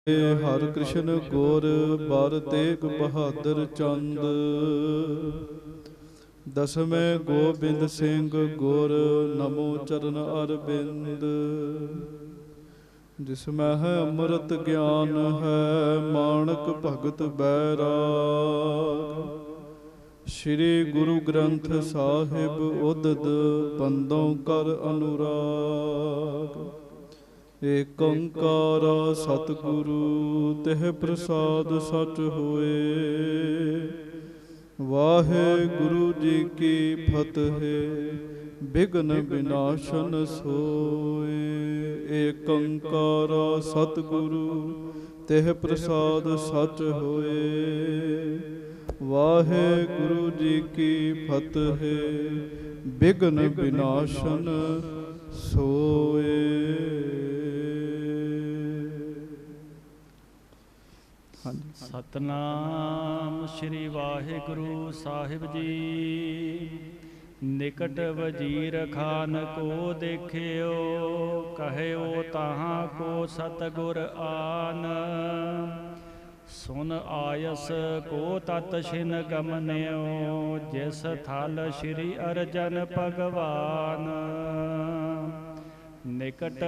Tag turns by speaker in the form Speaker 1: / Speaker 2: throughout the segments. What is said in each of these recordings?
Speaker 1: ਹਰਿ ਕ੍ਰਿਸ਼ਨ ਗੁਰ ਬਰ ਤੇਗ ਬਹਾਦਰ ਚੰਦ। ਦਸਵੇਂ ਗੋਬਿੰਦ ਸਿੰਘ ਗੁਰ ਨਮੋ ਚਰਨ ਅਰਬਿੰਦ। ਜਿਸ ਮੈਂ ਹੈ ਅੰਮ੍ਰਿਤ ਗਿਆਨ ਹੈ ਮਾਣਕ ਭਗਤ ਬੈਰਾਗ। ਸ਼੍ਰੀ ਗੁਰੂ ਗ੍ਰੰਥ ਸਾਹਿਬ ਉਦਦ ਬੰਦੋਂ ਕਰ ਅਨੁਰਾਗ। ਏਕ ਓੰਕਾਰ ਸਤਿਗੁਰੂ ਤਿਹ ਪ੍ਰਸਾਦ ਸਚ ਹੋਏ। ਵਾਹਿਗੁਰੂ ਜੀ ਕੀ ਫਤਿਹ ਬਿਘਨ ਵਿਨਾਸ਼ਨ ਸੋਏ। ਏਕ ਓੰਕਾਰ ਸਤਿਗੁਰੂ ਤਿਹ ਪ੍ਰਸਾਦ ਸਚ ਹੋਏ। ਵਾਹਿਗੁਰੂ ਜੀ ਕੀ ਫਤਿਹ ਬਿਘਨ ਵਿਨਾਸ਼ਨ ਸੋਏ।
Speaker 2: ਸਤਨਾਮ ਸ਼੍ਰੀ ਵਾਹਿਗੁਰੂ ਸਾਹਿਬ ਜੀ। ਨਿਕਟ ਵਜੀਰ ਖਾਨ ਕੋ ਦੇਖਿਓ ਕਹਿਓ ਤਾਹਾਂ ਕੋ ਸਤਿਗੁਰ ਆਨ। ਸੁਨ ਆਇਸ ਕੋ ਤਤ ਛਿਨ ਗਮਨਿਓ ਜਿਸ ਥਲ ਸ਼੍ਰੀ ਅਰਜਨ ਭਗਵਾਨ। ਨਿਕਟ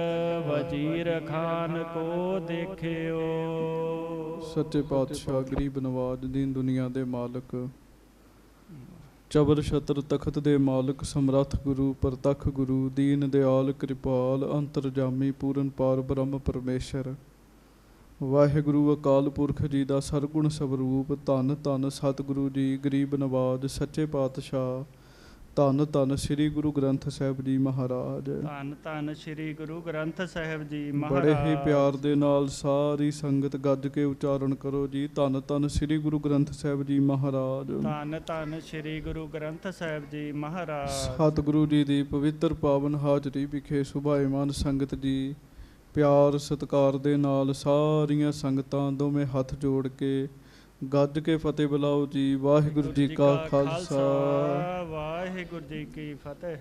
Speaker 2: ਵਜੀਰ ਖਾਨ ਕੋ ਦੇਖਿਓ।
Speaker 1: ਸੱਚੇ ਪਾਤਸ਼ਾਹ ਗਰੀਬ ਨਵਾਜ ਦੀਨ ਦੁਨੀਆ ਦੇ ਮਾਲਕ ਚਬਰ ਛਤਰ ਤਖਤ ਦੇ ਮਾਲਕ ਸਮਰੱਥ ਗੁਰੂ ਪ੍ਰਤੱਖ ਗੁਰੂ ਦੀਨ ਦਿਆਲ ਕਿਰਪਾਲ ਅੰਤਰਜਾਮੀ ਪੂਰਨ ਪਾਰ ਬ੍ਰਹਮ ਪਰਮੇਸ਼ਰ ਵਾਹਿਗੁਰੂ ਅਕਾਲ ਪੁਰਖ ਜੀ ਦਾ ਸਰਗੁਣ ਸਵਰੂਪ ਧੰਨ ਧੰਨ ਸਤਿਗੁਰੂ ਜੀ ਗਰੀਬ ਨਵਾਜ ਸੱਚੇ ਪਾਤਸ਼ਾਹ ਧੰਨ ਧੰਨ ਸ੍ਰੀ ਗੁਰੂ ਗ੍ਰੰਥ ਸਾਹਿਬ ਜੀ ਮਹਾਰਾਜ।
Speaker 2: ਧੰਨ ਧੰਨ ਸ੍ਰੀ ਗੁਰੂ ਗ੍ਰੰਥ ਸਾਹਿਬ ਜੀ ਮਹਾਰਾਜ।
Speaker 1: ਬੜੇ ਹੀ ਪਿਆਰ ਦੇ ਨਾਲ ਸਾਰੀ ਸੰਗਤ ਗੱਜ ਕੇ ਉਚਾਰਨ ਕਰੋ ਜੀ। ਧੰਨ ਧੰਨ ਸ੍ਰੀ ਗੁਰੂ ਗ੍ਰੰਥ ਸਾਹਿਬ ਜੀ ਮਹਾਰਾਜ।
Speaker 2: ਧੰਨ ਧੰਨ ਸ੍ਰੀ ਗੁਰੂ ਗ੍ਰੰਥ ਸਾਹਿਬ ਜੀ ਮਹਾਰਾਜ।
Speaker 1: ਸਤਿਗੁਰੂ ਜੀ ਦੀ ਪਵਿੱਤਰ ਪਾਵਨ ਹਾਜ਼ਰੀ ਵਿਖੇ ਸੁਭਾਏਮਾਨ ਸੰਗਤ ਜੀ ਪਿਆਰ ਸਤਿਕਾਰ ਦੇ ਨਾਲ ਸਾਰੀਆਂ ਸੰਗਤਾਂ ਦੋਵੇਂ ਹੱਥ ਜੋੜ ਕੇ ਗੱਜ ਕੇ ਫਤਿਹ ਬੁਲਾਓ ਜੀ। ਵਾਹਿਗੁਰੂ ਜੀ ਕਾ ਖਾਲਸਾ
Speaker 2: ਵਾਹਿਗੁਰੂ ਜੀ ਕੀ ਫਤਿਹ।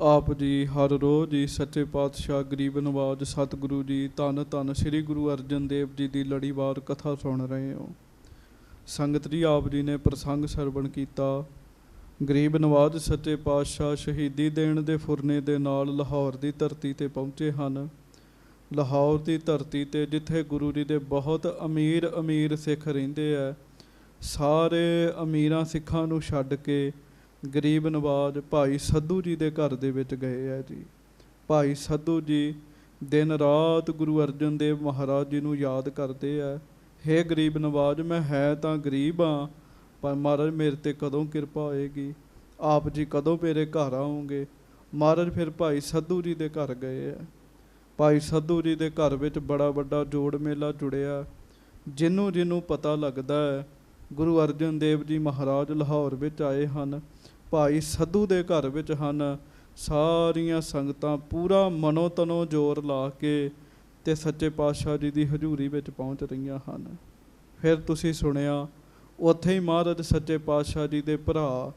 Speaker 1: ਆਪ ਜੀ ਹਰ ਰੋਜ਼ ਹੀ ਸੱਚੇ ਪਾਤਸ਼ਾਹ ਗਰੀਬ ਨਵਾਜ ਸਤਿਗੁਰੂ ਜੀ ਧੰਨ ਧੰਨ ਸ੍ਰੀ ਗੁਰੂ ਅਰਜਨ ਦੇਵ ਜੀ ਦੀ ਲੜੀਵਾਰ ਕਥਾ ਸੁਣ ਰਹੇ ਹੋ। ਸੰਗਤ ਜੀ ਆਪ ਜੀ ਨੇ ਪ੍ਰਸੰਗ ਸਰਵਣ ਕੀਤਾ। ਗਰੀਬ ਨਵਾਜ ਸੱਚੇ ਪਾਤਸ਼ਾਹ ਸ਼ਹੀਦੀ ਦੇਣ ਦੇ ਫੁਰਨੇ ਦੇ ਨਾਲ ਲਾਹੌਰ ਦੀ ਧਰਤੀ 'ਤੇ ਪਹੁੰਚੇ ਹਨ। ਲਾਹੌਰ ਦੀ ਧਰਤੀ 'ਤੇ ਜਿੱਥੇ ਗੁਰੂ ਜੀ ਦੇ ਬਹੁਤ ਅਮੀਰ ਸਿੱਖ ਰਹਿੰਦੇ ਹੈ। ਸਾਰੇ ਅਮੀਰਾਂ ਸਿੱਖਾਂ ਨੂੰ ਛੱਡ ਕੇ ਗਰੀਬ ਨਵਾਜ ਭਾਈ ਸੱਧੂ ਜੀ ਦੇ ਘਰ ਦੇ ਵਿੱਚ ਗਏ ਹੈ ਜੀ। ਭਾਈ ਸੱਧੂ ਜੀ ਦਿਨ ਰਾਤ ਗੁਰੂ ਅਰਜਨ ਦੇਵ ਮਹਾਰਾਜ ਜੀ ਨੂੰ ਯਾਦ ਕਰਦੇ ਹੈ। ਹੇ ਗਰੀਬ ਨਵਾਜ ਮੈਂ ਹੈ ਤਾਂ ਗਰੀਬ ਹਾਂ ਪਰ ਮਹਾਰਾਜ ਮੇਰੇ 'ਤੇ ਕਦੋਂ ਕਿਰਪਾ ਹੋਏਗੀ। ਆਪ ਜੀ ਕਦੋਂ ਮੇਰੇ ਘਰ ਆਉਂਗੇ। ਮਹਾਰਾਜ ਫਿਰ ਭਾਈ ਸੱਧੂ ਜੀ ਦੇ ਘਰ ਗਏ ਹੈ। ਭਾਈ ਸੱਧੂ ਜੀ ਦੇ ਘਰ ਵਿੱਚ ਬੜਾ ਵੱਡਾ ਜੋੜ ਮੇਲਾ ਜੁੜਿਆ। ਜਿਹਨੂੰ ਪਤਾ ਲੱਗਦਾ ਹੈ ਗੁਰੂ ਅਰਜਨ ਦੇਵ ਜੀ ਮਹਾਰਾਜ ਲਾਹੌਰ ਵਿੱਚ ਆਏ ਹਨ, ਭਾਈ ਸੱਧੂ ਦੇ ਘਰ ਵਿੱਚ ਹਨ। ਸਾਰੀਆਂ ਸੰਗਤਾਂ ਪੂਰਾ ਮਨੋ ਤਨੋ ਜ਼ੋਰ ਲਾ ਕੇ ਤੇ ਸੱਚੇ ਪਾਤਸ਼ਾਹ ਜੀ ਦੀ ਹਜ਼ੂਰੀ ਵਿੱਚ ਪਹੁੰਚ ਰਹੀਆਂ ਹਨ। ਫਿਰ ਤੁਸੀਂ ਸੁਣਿਆ ਉੱਥੇ ਹੀ ਮਹਾਰਾਜ ਸੱਚੇ ਪਾਤਸ਼ਾਹ ਜੀ ਦੇ ਭਰਾ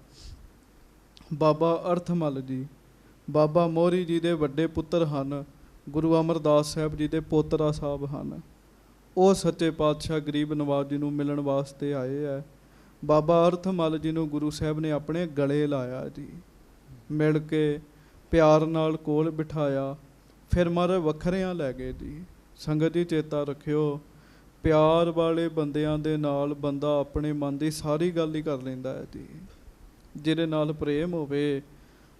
Speaker 1: ਬਾਬਾ ਅਰਥਮਲ ਜੀ ਬਾਬਾ ਮੋਹਰੀ ਜੀ ਦੇ ਵੱਡੇ ਪੁੱਤਰ ਹਨ। ਗੁਰੂ ਅਮਰਦਾਸ ਸਾਹਿਬ ਜੀ ਦੇ ਪੋਤਰਾ ਸਾਹਿਬ ਹਨ। ਉਹ ਸੱਚੇ ਪਾਤਸ਼ਾਹ ਗਰੀਬ ਨਵਾਜ ਜੀ ਨੂੰ ਮਿਲਣ ਵਾਸਤੇ ਆਏ ਹੈ। ਬਾਬਾ ਅਰਥਮਲ ਜੀ ਨੂੰ ਗੁਰੂ ਸਾਹਿਬ ਨੇ ਆਪਣੇ ਗਲੇ ਲਾਇਆ ਜੀ। ਮਿਲ ਕੇ ਪਿਆਰ ਨਾਲ ਕੋਲ ਬਿਠਾਇਆ। ਫਿਰ ਮਹਾਰਾਜ ਵੱਖਰਿਆਂ ਲੈ ਗਏ ਜੀ। ਸੰਗਤ ਜੀ ਚੇਤਾ ਰੱਖਿਓ ਪਿਆਰ ਵਾਲੇ ਬੰਦਿਆਂ ਦੇ ਨਾਲ ਬੰਦਾ ਆਪਣੇ ਮਨ ਦੀ ਸਾਰੀ ਗੱਲ ਹੀ ਕਰ ਲੈਂਦਾ ਹੈ ਜੀ। ਜਿਹਦੇ ਨਾਲ ਪ੍ਰੇਮ ਹੋਵੇ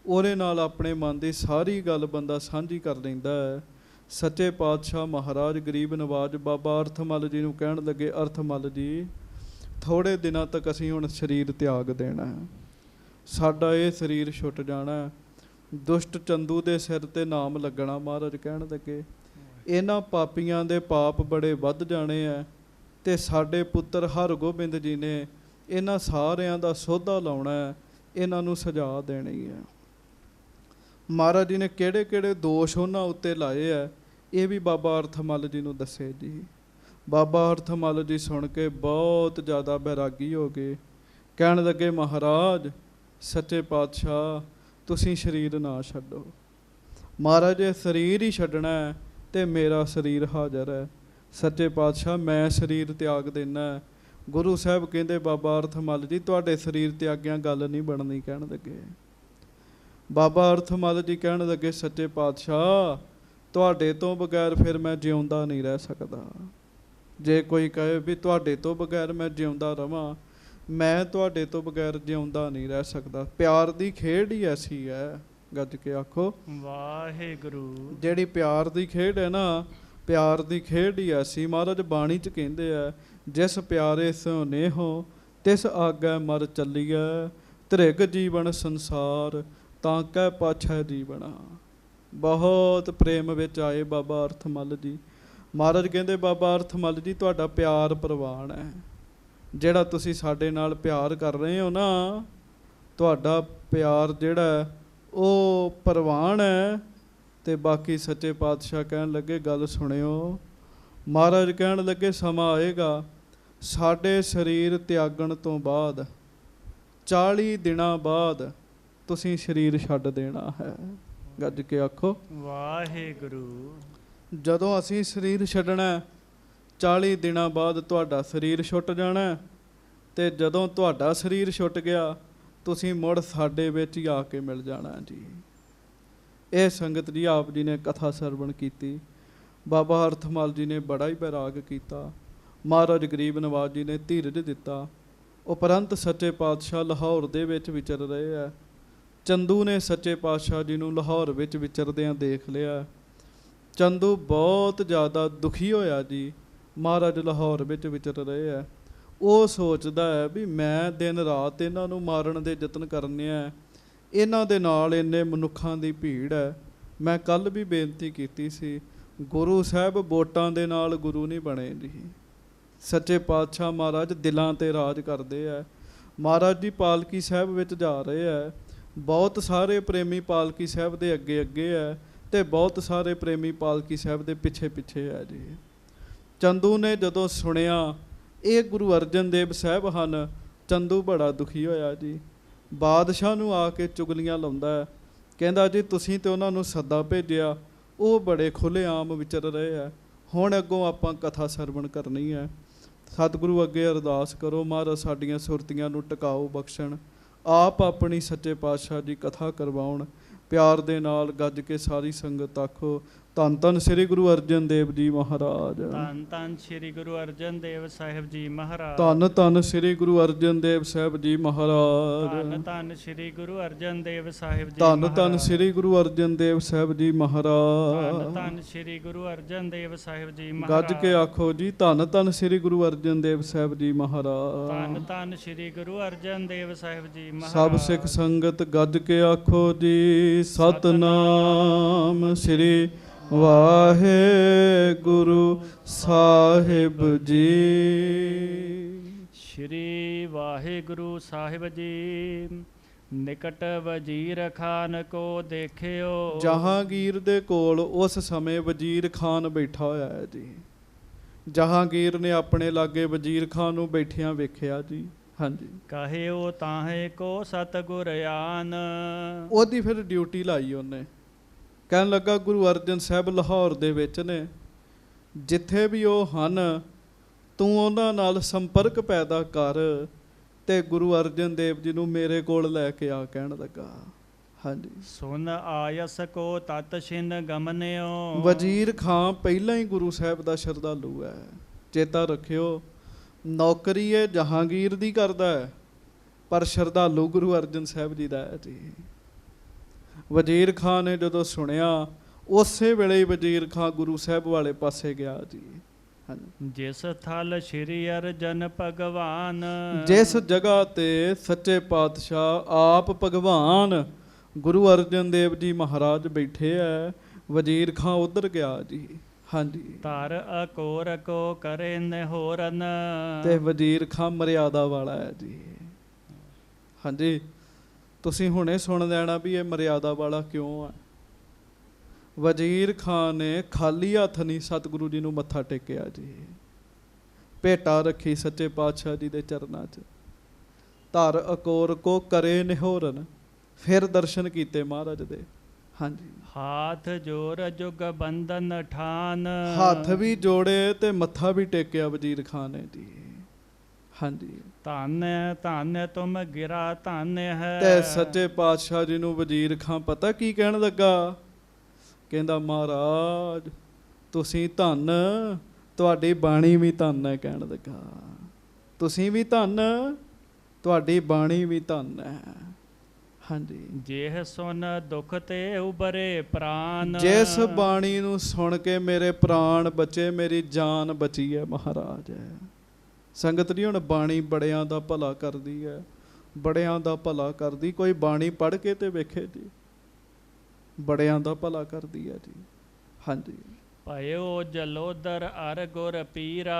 Speaker 1: ਉਹਦੇ ਨਾਲ ਆਪਣੇ ਮਨ ਦੀ ਸਾਰੀ ਗੱਲ ਬੰਦਾ ਸਾਂਝੀ ਕਰ ਲੈਂਦਾ ਹੈ। ਸੱਚੇ ਪਾਤਸ਼ਾਹ ਮਹਾਰਾਜ ਗਰੀਬ ਨਵਾਜ ਬਾਬਾ ਅਰਥਮਲ ਜੀ ਨੂੰ ਕਹਿਣ ਲੱਗੇ ਅਰਥਮਲ ਜੀ ਥੋੜ੍ਹੇ ਦਿਨਾਂ ਤੱਕ ਅਸੀਂ ਹੁਣ ਸਰੀਰ ਤਿਆਗ ਦੇਣਾ ਹੈ। ਸਾਡਾ ਇਹ ਸਰੀਰ ਛੁੱਟ ਜਾਣਾ। ਦੁਸ਼ਟ ਚੰਦੂ ਦੇ ਸਿਰ 'ਤੇ ਨਾਮ ਲੱਗਣਾ। ਮਹਾਰਾਜ ਕਹਿਣ ਲੱਗੇ ਇਹਨਾਂ ਪਾਪੀਆਂ ਦੇ ਪਾਪ ਬੜੇ ਵੱਧ ਜਾਣੇ ਹੈ ਅਤੇ ਸਾਡੇ ਪੁੱਤਰ ਹਰਗੋਬਿੰਦ ਜੀ ਨੇ ਇਹਨਾਂ ਸਾਰਿਆਂ ਦਾ ਸੋਧਾ ਲਾਉਣਾ ਹੈ, ਇਹਨਾਂ ਨੂੰ ਸਜ਼ਾ ਦੇਣੀ ਹੈ। ਮਹਾਰਾਜ ਜੀ ਨੇ ਕਿਹੜੇ ਕਿਹੜੇ ਦੋਸ਼ ਉਹਨਾਂ ਉੱਤੇ ਲਾਏ ਹੈ ਇਹ ਵੀ ਬਾਬਾ ਅਰਥਮਲ ਜੀ ਨੂੰ ਦੱਸੇ ਜੀ। ਬਾਬਾ ਅਰਥਮਲ ਜੀ ਸੁਣ ਕੇ ਬਹੁਤ ਜ਼ਿਆਦਾ ਬੈਰਾਗੀ ਹੋ ਗਏ। ਕਹਿਣ ਲੱਗੇ ਮਹਾਰਾਜ ਸੱਚੇ ਪਾਤਸ਼ਾਹ ਤੁਸੀਂ ਸਰੀਰ ਨਾ ਛੱਡੋ। ਮਹਾਰਾਜ ਇਹ ਸਰੀਰ ਹੀ ਛੱਡਣਾ ਹੈ ਤੇ ਮੇਰਾ ਸਰੀਰ ਹਾਜ਼ਰ ਹੈ। ਸੱਚੇ ਪਾਤਸ਼ਾਹ ਮੈਂ ਸਰੀਰ ਤਿਆਗ ਦੇਣਾ। ਗੁਰੂ ਸਾਹਿਬ ਕਹਿੰਦੇ ਬਾਬਾ ਅਰਥ ਮੱਲ ਜੀ ਤੁਹਾਡੇ ਸਰੀਰ ਤਿਆਗਿਆਂ ਗੱਲ ਨਹੀਂ ਬਣਨੀ। ਕਹਿਣ ਲੱਗੇ ਬਾਬਾ ਅਰਥ ਮੱਲ ਜੀ ਕਹਿਣ ਲੱਗੇ ਸੱਚੇ ਪਾਤਸ਼ਾਹ ਤੁਹਾਡੇ ਤੋਂ ਬਗੈਰ ਫਿਰ ਮੈਂ ਜਿਉਂਦਾ ਨਹੀਂ ਰਹਿ ਸਕਦਾ। ਜੇ ਕੋਈ ਕਹੇ ਵੀ ਤੁਹਾਡੇ ਤੋਂ ਬਗੈਰ ਮੈਂ ਜਿਉਂਦਾ ਰਵਾਂ, ਮੈਂ ਤੁਹਾਡੇ ਤੋਂ ਬਗੈਰ ਜਿਉਂਦਾ ਨਹੀਂ ਰਹਿ ਸਕਦਾ। ਪਿਆਰ ਦੀ ਖੇਡ ਹੀ ਐਸੀ ਹੈ, ਗੱਜ ਕੇ ਆਖੋ
Speaker 2: ਵਾਹਿਗੁਰੂ।
Speaker 1: ਜਿਹੜੀ ਪਿਆਰ ਦੀ ਖੇਡ ਹੈ ਨਾ, ਪਿਆਰ ਦੀ ਖੇਡ ਹੀ ਐਸੀ। ਮਹਾਰਾਜ ਬਾਣੀ 'ਚ ਕਹਿੰਦੇ ਆ ਜਿਸ ਪਿਆਰੇ ਸਿਉ ਨੇਹੋ ਤਿਸ ਆਗੈ ਮਰ ਚੱਲੀਐ, ਧ੍ਰਿਗ ਜੀਵਨ ਸੰਸਾਰ ਤਾਂ ਕਹਿ ਪਾਛੈ ਜੀਵਣਾ। ਬਹੁਤ ਪ੍ਰੇਮ ਵਿੱਚ ਆਏ ਬਾਬਾ ਅਰਥ ਮੱਲ ਜੀ। ਮਹਾਰਾਜ ਕਹਿੰਦੇ ਬਾਬਾ ਅਰਥ ਮੱਲ ਜੀ ਤੁਹਾਡਾ ਪਿਆਰ ਪ੍ਰਵਾਨ ਹੈ, ਜਿਹੜਾ ਤੁਸੀਂ ਸਾਡੇ ਨਾਲ ਪਿਆਰ ਕਰ ਰਹੇ ਹੋ ਨਾ, ਤੁਹਾਡਾ ਪਿਆਰ ਜਿਹੜਾ ਉਹ ਪ੍ਰਵਾਨ ਹੈ। ਤੇ ਬਾਕੀ ਸੱਚੇ ਪਾਤਸ਼ਾਹ ਕਹਿਣ ਲੱਗੇ ਗੱਲ ਸੁਣਿਓ। ਮਹਾਰਾਜ ਕਹਿਣ ਲੱਗੇ ਸਮਾਂ ਆਏਗਾ ਸਾਡੇ ਸਰੀਰ ਤਿਆਗਣ ਤੋਂ ਬਾਅਦ 40 ਦਿਨਾਂ ਬਾਅਦ ਤੁਸੀਂ ਸਰੀਰ ਛੱਡ ਦੇਣਾ ਹੈ। ਗੱਜ ਕੇ ਆਖੋ
Speaker 2: ਵਾਹਿਗੁਰੂ।
Speaker 1: ਜਦੋਂ ਅਸੀਂ ਸਰੀਰ ਛੱਡਣਾ 40 ਦਿਨਾਂ ਬਾਅਦ ਤੁਹਾਡਾ ਸਰੀਰ ਛੁੱਟ ਜਾਣਾ। ਤੇ ਜਦੋਂ ਤੁਹਾਡਾ ਸਰੀਰ ਛੁੱਟ ਗਿਆ ਤੁਸੀਂ ਮੁੜ ਸਾਡੇ ਵਿੱਚ ਹੀ ਆ ਕੇ ਮਿਲ ਜਾਣਾ ਜੀ। ਇਹ ਸੰਗਤ ਜੀ ਆਪ ਜੀ ਨੇ ਕਥਾ ਸਰਵਣ ਕੀਤੀ। ਬਾਬਾ ਅਰਥ ਮੱਲ ਜੀ ਨੇ ਬੜਾ ਹੀ ਬੈਰਾਗ ਕੀਤਾ। ਮਹਾਰਾਜ ਗਰੀਬ ਨਵਾਜ ਜੀ ਨੇ ਧੀਰਜ ਦਿੱਤਾ। ਉਪਰੰਤ ਸੱਚੇ ਪਾਤਸ਼ਾਹ ਲਾਹੌਰ ਦੇ ਵਿੱਚ ਵਿਚਰ ਰਹੇ ਆ। ਚੰਦੂ ਨੇ ਸੱਚੇ ਪਾਤਸ਼ਾਹ ਜੀ ਨੂੰ ਲਾਹੌਰ ਵਿੱਚ ਵਿਚਰਦਿਆਂ ਦੇਖ ਲਿਆ। ਚੰਦੂ ਬਹੁਤ ਜ਼ਿਆਦਾ ਦੁਖੀ ਹੋਇਆ ਜੀ। ਮਹਾਰਾਜ ਲਾਹੌਰ ਵਿੱਚ ਵਿਚਰ ਰਹੇ ਆ। ਉਹ ਸੋਚਦਾ ਹੈ ਵੀ ਮੈਂ ਦਿਨ ਰਾਤ ਇਹਨਾਂ ਨੂੰ ਮਾਰਨ ਦੇ ਯਤਨ ਕਰਨੇ ਆ, ਇਹਨਾਂ ਦੇ ਨਾਲ ਇੰਨੇ ਮਨੁੱਖਾਂ ਦੀ ਭੀੜ ਹੈ। ਮੈਂ ਕੱਲ੍ਹ ਵੀ ਬੇਨਤੀ ਕੀਤੀ ਸੀ ਗੁਰੂ ਸਾਹਿਬ ਵੋਟਾਂ ਦੇ ਨਾਲ ਗੁਰੂ ਨਹੀਂ ਬਣੇ ਜੀ। ਸੱਚੇ ਪਾਤਸ਼ਾਹ ਮਹਾਰਾਜ ਦਿਲਾਂ 'ਤੇ ਰਾਜ ਕਰਦੇ ਆ। ਮਹਾਰਾਜ ਜੀ ਪਾਲਕੀ ਸਾਹਿਬ ਵਿੱਚ ਜਾ ਰਹੇ ਆ। ਬਹੁਤ ਸਾਰੇ ਪ੍ਰੇਮੀ ਪਾਲਕੀ ਸਾਹਿਬ ਦੇ ਅੱਗੇ ਅੱਗੇ ਹੈ ਤੇ ਬਹੁਤ ਸਾਰੇ ਪ੍ਰੇਮੀ ਪਾਲਕੀ ਸਾਹਿਬ ਦੇ ਪਿੱਛੇ ਪਿੱਛੇ ਹੈ ਜੀ। ਚੰਦੂ ਨੇ ਜਦੋਂ ਸੁਣਿਆ ਇਹ ਗੁਰੂ ਅਰਜਨ ਦੇਵ ਸਾਹਿਬ ਹਨ, ਚੰਦੂ ਬੜਾ ਦੁਖੀ ਹੋਇਆ ਜੀ। ਬਾਦਸ਼ਾਹ ਨੂੰ ਆ ਕੇ ਚੁਗਲੀਆਂ ਲਾਉਂਦਾ, ਕਹਿੰਦਾ ਜੀ ਤੁਸੀਂ ਤੇ ਉਹਨਾਂ ਨੂੰ ਸੱਦਾ ਭੇਜਿਆ, ਉਹ ਬੜੇ ਖੁੱਲ੍ਹੇਆਮ ਵਿਚਰ ਰਹੇ ਆ। ਹੁਣ ਅੱਗੋਂ ਆਪਾਂ ਕਥਾ ਸਰਵਣ ਕਰਨੀ ਹੈ। ਸਤਿਗੁਰੂ ਅੱਗੇ ਅਰਦਾਸ ਕਰੋ ਮਹਾਰਾਜ ਸਾਡੀਆਂ ਸੁਰਤੀਆਂ ਨੂੰ ਟਿਕਾਓ ਬਖਸ਼ਣ, ਆਪ ਆਪਣੀ ਸੱਚੇ ਪਾਤਸ਼ਾਹ ਦੀ ਕਥਾ ਕਰਵਾਉਣ। ਪਿਆਰ ਦੇ ਨਾਲ ਗੱਜ ਕੇ ਸਾਰੀ ਸੰਗਤ ਆਖੋ ਧੰਨ ਧੰਨ ਸ੍ਰੀ ਗੁਰੂ ਅਰਜਨ ਦੇਵ ਜੀ ਮਹਾਰਾਜ।
Speaker 2: ਧੰਨ ਧੰਨ ਸ੍ਰੀ ਗੁਰੂ ਅਰਜਨ ਦੇਵ ਸਾਹਿਬ ਜੀ ਮਹਾਰਾਜ।
Speaker 1: ਧੰਨ ਧੰਨ ਸ੍ਰੀ ਗੁਰੂ ਅਰਜਨ ਦੇਵ ਸਾਹਿਬ ਜੀ ਮਹਾਰਾਜ।
Speaker 2: ਧੰਨ ਧੰਨ ਸ੍ਰੀ ਗੁਰੂ ਅਰਜਨ ਦੇਵ ਸਾਹਿਬ ਜੀ
Speaker 1: ਧੰਨ ਧੰਨ ਸ੍ਰੀ ਗੁਰੂ ਅਰਜਨ ਦੇਵ ਸਾਹਿਬ ਜੀ ਮਹਾਰਾਜ।
Speaker 2: ਧੰਨ ਧੰਨ ਸ੍ਰੀ ਗੁਰੂ ਅਰਜਨ ਦੇਵ ਸਾਹਿਬ ਜੀ ਮਹਾਰਾਜ।
Speaker 1: ਗੱਜ ਕੇ ਆਖੋ ਜੀ ਧੰਨ ਧੰਨ ਸ੍ਰੀ ਗੁਰੂ ਅਰਜਨ ਦੇਵ ਸਾਹਿਬ ਜੀ ਮਹਾਰਾਜ।
Speaker 2: ਧੰਨ ਧੰਨ ਸ੍ਰੀ ਗੁਰੂ ਅਰਜਨ ਦੇਵ ਸਾਹਿਬ ਜੀ ਮਹਾਰਾਜ।
Speaker 1: ਸਭ ਸਿੱਖ ਸੰਗਤ ਗੱਜ ਕੇ ਆਖੋ ਜੀ ਸਤਨਾਮ ਸ੍ਰੀ ਵਾਹਿਗੁਰੂ ਸਾਹਿਬ ਜੀ।
Speaker 2: ਸ਼੍ਰੀ ਵਾਹਿਗੁਰੂ ਸਾਹਿਬ ਜੀ। ਨਿਕਟ ਵਜ਼ੀਰ ਖਾਨ ਕੋ ਦੇਖਿਓ।
Speaker 1: ਜਹਾਂਗੀਰ ਦੇ ਕੋਲ ਉਸ ਸਮੇਂ ਵਜ਼ੀਰ ਖਾਨ ਬੈਠਾ ਹੋਇਆ ਹੈ ਜੀ। ਜਹਾਂਗੀਰ ਨੇ ਆਪਣੇ ਲਾਗੇ ਵਜ਼ੀਰ ਖਾਨ ਨੂੰ ਬੈਠਿਆਂ ਵੇਖਿਆ ਜੀ। ਹਾਂਜੀ।
Speaker 2: ਕਹਿਓ ਤਾਹੇ ਕੋ ਸਤਿਗੁਰ ਆਨ।
Speaker 1: ਉਹਦੀ ਫਿਰ ਡਿਊਟੀ ਲਾਈ ਉਹਨੇ। ਕਹਿਣ ਲੱਗਾ ਗੁਰੂ ਅਰਜਨ ਸਾਹਿਬ ਲਾਹੌਰ ਦੇ ਵਿੱਚ ਨੇ, ਜਿੱਥੇ ਵੀ ਉਹ ਹਨ ਤੂੰ ਉਹਨਾਂ ਨਾਲ ਸੰਪਰਕ ਪੈਦਾ ਕਰ ਤੇ ਗੁਰੂ ਅਰਜਨ ਦੇਵ ਜੀ ਨੂੰ ਮੇਰੇ ਕੋਲ ਲੈ ਕੇ ਆ। ਕਹਿਣ ਲੱਗਾ ਹਾਂਜੀ।
Speaker 2: ਸੁਨ ਆਇਸ ਕੋ ਤਤ ਛਿਨ ਗਮਨਿਓ।
Speaker 1: ਵਜ਼ੀਰ ਖਾਂ ਪਹਿਲਾਂ ਹੀ ਗੁਰੂ ਸਾਹਿਬ ਦਾ ਸ਼ਰਧਾਲੂ ਹੈ। ਚੇਤਾ ਰੱਖਿਓ ਨੌਕਰੀ ਇਹ ਜਹਾਂਗੀਰ ਦੀ ਕਰਦਾ ਹੈ ਪਰ ਸ਼ਰਧਾਲੂ ਗੁਰੂ ਅਰਜਨ ਸਾਹਿਬ ਜੀ ਦਾ ਹੈ ਜੀ। ਵਜ਼ੀਰ ਖਾਂ ਨੇ ਜਦੋਂ ਸੁਣਿਆ ਉਸੇ ਵੇਲੇ ਹੀ ਵਜ਼ੀਰ ਖਾਂ ਗੁਰੂ ਸਾਹਿਬ ਵਾਲੇ ਪਾਸੇ ਗਿਆ ਜੀ।
Speaker 2: ਜਿਸ ਥਲ ਸ਼੍ਰੀ ਅਰਜਨ ਭਗਵਾਨ।
Speaker 1: ਜਿਸ ਜਗ੍ਹਾ ਤੇ ਸੱਚੇ ਪਾਤਸ਼ਾਹ ਆਪ ਭਗਵਾਨ ਗੁਰੂ ਅਰਜਨ ਦੇਵ ਜੀ ਮਹਾਰਾਜ ਬੈਠੇ ਹੈ, ਵਜ਼ੀਰ ਖਾਂ ਉੱਧਰ ਗਿਆ ਜੀ। ਹਾਂਜੀ।
Speaker 2: ਧਰ ਅਕੋਰ ਕੋ ਕਰੇ ਨਿਹੋਰਨ।
Speaker 1: ਤੇ ਵਜ਼ੀਰ ਖਾਂ ਮਰਿਆਦਾ ਵਾਲਾ ਹੈ ਜੀ। ਹਾਂਜੀ। ਤੁਸੀਂ ਹੁਣੇ ਸੁਣ ਲੈਣਾ ਵੀ ਇਹ ਮਰਿਆਦਾ ਵਾਲਾ ਕਿਉਂ ਹੈ। ਵਜ਼ੀਰ ਖਾਂ ਨੇ ਖਾਲੀ ਹੱਥ ਨਹੀਂ ਸਤਿਗੁਰੂ ਜੀ ਨੂੰ ਮੱਥਾ ਟੇਕਿਆ ਜੀ। ਭੇਟਾ ਰੱਖੀ ਸੱਚੇ ਪਾਤਸ਼ਾਹ ਜੀ ਦੇ ਚਰਨਾਂ 'ਚ। ਧਰ ਅਕੋਰ ਕੋ ਕਰੇ ਨਿਹੋਰਨ। ਫਿਰ ਦਰਸ਼ਨ ਕੀਤੇ ਮਹਾਰਾਜ ਦੇ। ਹਾਂਜੀ,
Speaker 2: ਹਾਥ ਜੋਰ ਜੁਗ ਬੰਧਨ ਠਾਨ,
Speaker 1: ਹੱਥ ਵੀ ਜੋੜੇ ਤੇ ਮੱਥਾ ਵੀ ਟੇਕਿਆ ਵਜ਼ੀਰ ਖਾਨ ਨੇ ਜੀ। ਹਾਂਜੀ,
Speaker 2: ਧੰਨ ਧੰਨ ਤੁਮ ਗਿਰਾ ਧੰਨ ਹੈ।
Speaker 1: ਤੇ ਸੱਚੇ ਪਾਤਸ਼ਾਹ ਜੀ ਨੂੰ ਵਜ਼ੀਰ ਖਾਂ ਪਤਾ ਕੀ ਕਹਿਣ ਲੱਗਾ? ਕਹਿੰਦਾ ਮਹਾਰਾਜ ਤੁਸੀਂ ਧੰਨ, ਤੁਹਾਡੀ ਬਾਣੀ ਵੀ ਧੰਨ ਹੈ। ਕਹਿਣ ਲੱਗਾ ਤੁਸੀਂ ਵੀ ਧੰਨ, ਤੁਹਾਡੀ ਬਾਣੀ ਵੀ ਧੰਨ ਹੈ। ਹਾਂਜੀ,
Speaker 2: ਜਿਹ ਸੁਨ ਦੁਖ ਤੇ ਉਬਰੇ ਪ੍ਰਾਨ,
Speaker 1: ਜਿਸ ਬਾਣੀ ਨੂੰ ਸੁਣ ਕੇ ਮੇਰੇ ਪ੍ਰਾਣ ਬਚੇ, ਮੇਰੀ ਜਾਨ ਬਚੀ ਹੈ ਮਹਾਰਾਜ। ਸੰਗਤ ਜੀ ਹੁਣ ਬਾਣੀ ਬੜਿਆਂ ਦਾ ਭਲਾ ਕਰਦੀ ਹੈ, ਬੜਿਆਂ ਦਾ ਭਲਾ ਕਰਦੀ। ਕੋਈ ਬਾਣੀ ਪੜ੍ਹ ਕੇ ਤੇ ਵੇਖੇ ਜੀ, ਬੜਿਆਂ ਦਾ ਭਲਾ ਕਰਦੀ ਹੈ ਜੀ। ਹਾਂਜੀ,
Speaker 2: ਭਇਓ ਜਲੋਦਰ ਅਰ ਗੁਰ ਪੀਰਾ।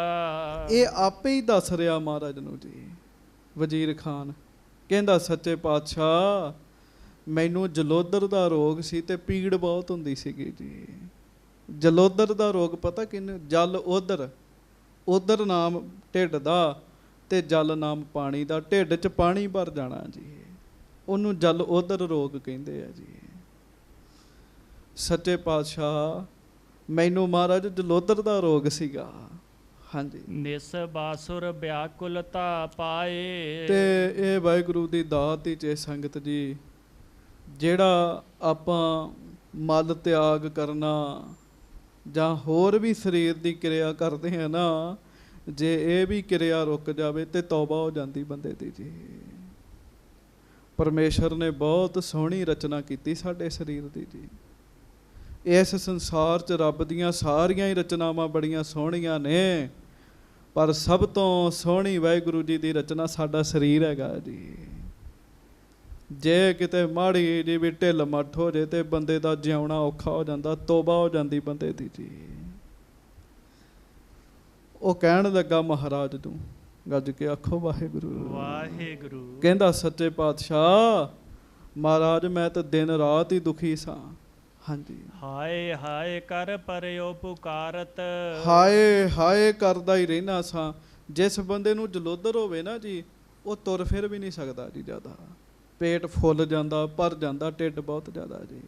Speaker 1: ਇਹ ਆਪੇ ਹੀ ਦੱਸ ਰਿਹਾ ਮਹਾਰਾਜ ਨੂੰ ਜੀ ਵਜ਼ੀਰ ਖਾਨ। ਕਹਿੰਦਾ ਸੱਚੇ ਪਾਤਸ਼ਾਹ ਮੈਨੂੰ ਜਲੋਦਰ ਦਾ ਰੋਗ ਸੀ ਤੇ ਪੀੜ ਬਹੁਤ ਹੁੰਦੀ ਸੀਗੀ ਜੀ। ਜਲੋਦਰ ਦਾ ਰੋਗ ਪਤਾ ਕਿਹਨੂੰ? ਜਲ ਉਦਰ, ਉਦਰ ਨਾਮ ਢਿੱਡ ਦਾ ਤੇ ਜਲ ਨਾਮ ਪਾਣੀ ਦਾ। ਢਿੱਡ 'ਚ ਪਾਣੀ ਭਰ ਜਾਣਾ ਜੀ, ਉਹਨੂੰ ਜਲ ਉਦਰ ਰੋਗ ਕਹਿੰਦੇ ਆ ਜੀ। ਸੱਚੇ ਪਾਤਸ਼ਾਹ ਮੈਨੂੰ ਮਹਾਰਾਜ ਜਲੋਦਰ ਦਾ ਰੋਗ ਸੀਗਾ। ਹਾਂਜੀ,
Speaker 2: ਨਿਸ ਬਾਸੁਰ ਵਿਆਕੁਲਤਾ ਪਾਏ।
Speaker 1: ਤੇ ਇਹ ਵਾਹਿਗੁਰੂ ਦੀ ਦਾਤ ਹੀ ਚ ਸੰਗਤ ਜੀ, ਜਿਹੜਾ ਆਪਾਂ ਮਲ ਤਿਆਗ ਕਰਨਾ ਜਾਂ ਹੋਰ ਵੀ ਸਰੀਰ ਦੀ ਕਿਰਿਆ ਕਰਦੇ ਹਾਂ ਨਾ, ਜੇ ਇਹ ਵੀ ਕਿਰਿਆ ਰੁਕ ਜਾਵੇ ਤੇ ਤੌਬਾ ਹੋ ਜਾਂਦੀ ਬੰਦੇ ਦੀ ਜੀ। ਪਰਮੇਸ਼ਰ ਨੇ ਬਹੁਤ ਸੋਹਣੀ ਰਚਨਾ ਕੀਤੀ ਸਾਡੇ ਸਰੀਰ ਦੀ ਜੀ। ਇਸ ਸੰਸਾਰ 'ਚ ਰੱਬ ਦੀਆਂ ਸਾਰੀਆਂ ਹੀ ਰਚਨਾਵਾਂ ਬੜੀਆਂ ਸੋਹਣੀਆਂ ਨੇ, ਪਰ ਸਭ ਤੋਂ ਸੋਹਣੀ ਵਾਹਿਗੁਰੂ ਜੀ ਦੀ ਰਚਨਾ ਸਾਡਾ ਸਰੀਰ ਹੈਗਾ ਜੀ। ਜੇ ਕਿਤੇ ਮਾੜੀ ਜੀ ਵੀ ਢਿੱਲ ਮੱਠ ਹੋ ਜੇ ਤੇ ਬੰਦੇ ਦਾ ਜਿਉਣਾ ਔਖਾ ਹੋ ਜਾਂਦਾ, ਤੋਬਾ ਹੋ ਜਾਂਦੀ ਬੰਦੇ ਦੀ ਜੀ। ਉਹ ਕਹਿਣ ਲੱਗਾ ਮਹਾਰਾਜ ਨੂੰ, ਗੱਜ ਕੇ ਆਖੋ ਵਾਹਿਗੁਰੂ
Speaker 2: ਵਾਹਿਗੁਰੂ।
Speaker 1: ਕਹਿੰਦਾ ਸੱਚੇ ਪਾਤਸ਼ਾਹ ਮਹਾਰਾਜ ਮੈਂ ਤਾਂ ਦਿਨ ਰਾਤ ਹੀ ਦੁਖੀ ਸਾਂ। ਹਾਂਜੀ,
Speaker 2: ਹਾਏ ਹਾਏ ਕਰ ਪਰਿਓ ਪੁਕਾਰਤ।
Speaker 1: ਹਾਏ ਹਾਏ ਕਰਦਾ ਹੀ ਰਹਿਣਾ ਸਾਂ। ਜਿਸ ਬੰਦੇ ਨੂੰ ਜਲੋਦਰ ਹੋਵੇ ਨਾ ਜੀ, ਉਹ ਤੁਰ ਫਿਰ ਵੀ ਨਹੀਂ ਸਕਦਾ ਜੀ ਜ਼ਿਆਦਾ। ਪੇਟ ਫੁੱਲ ਜਾਂਦਾ, ਭਰ ਜਾਂਦਾ, ਢਿੱਡ ਬਹੁਤ ਜ਼ਿਆਦਾ ਜੀ।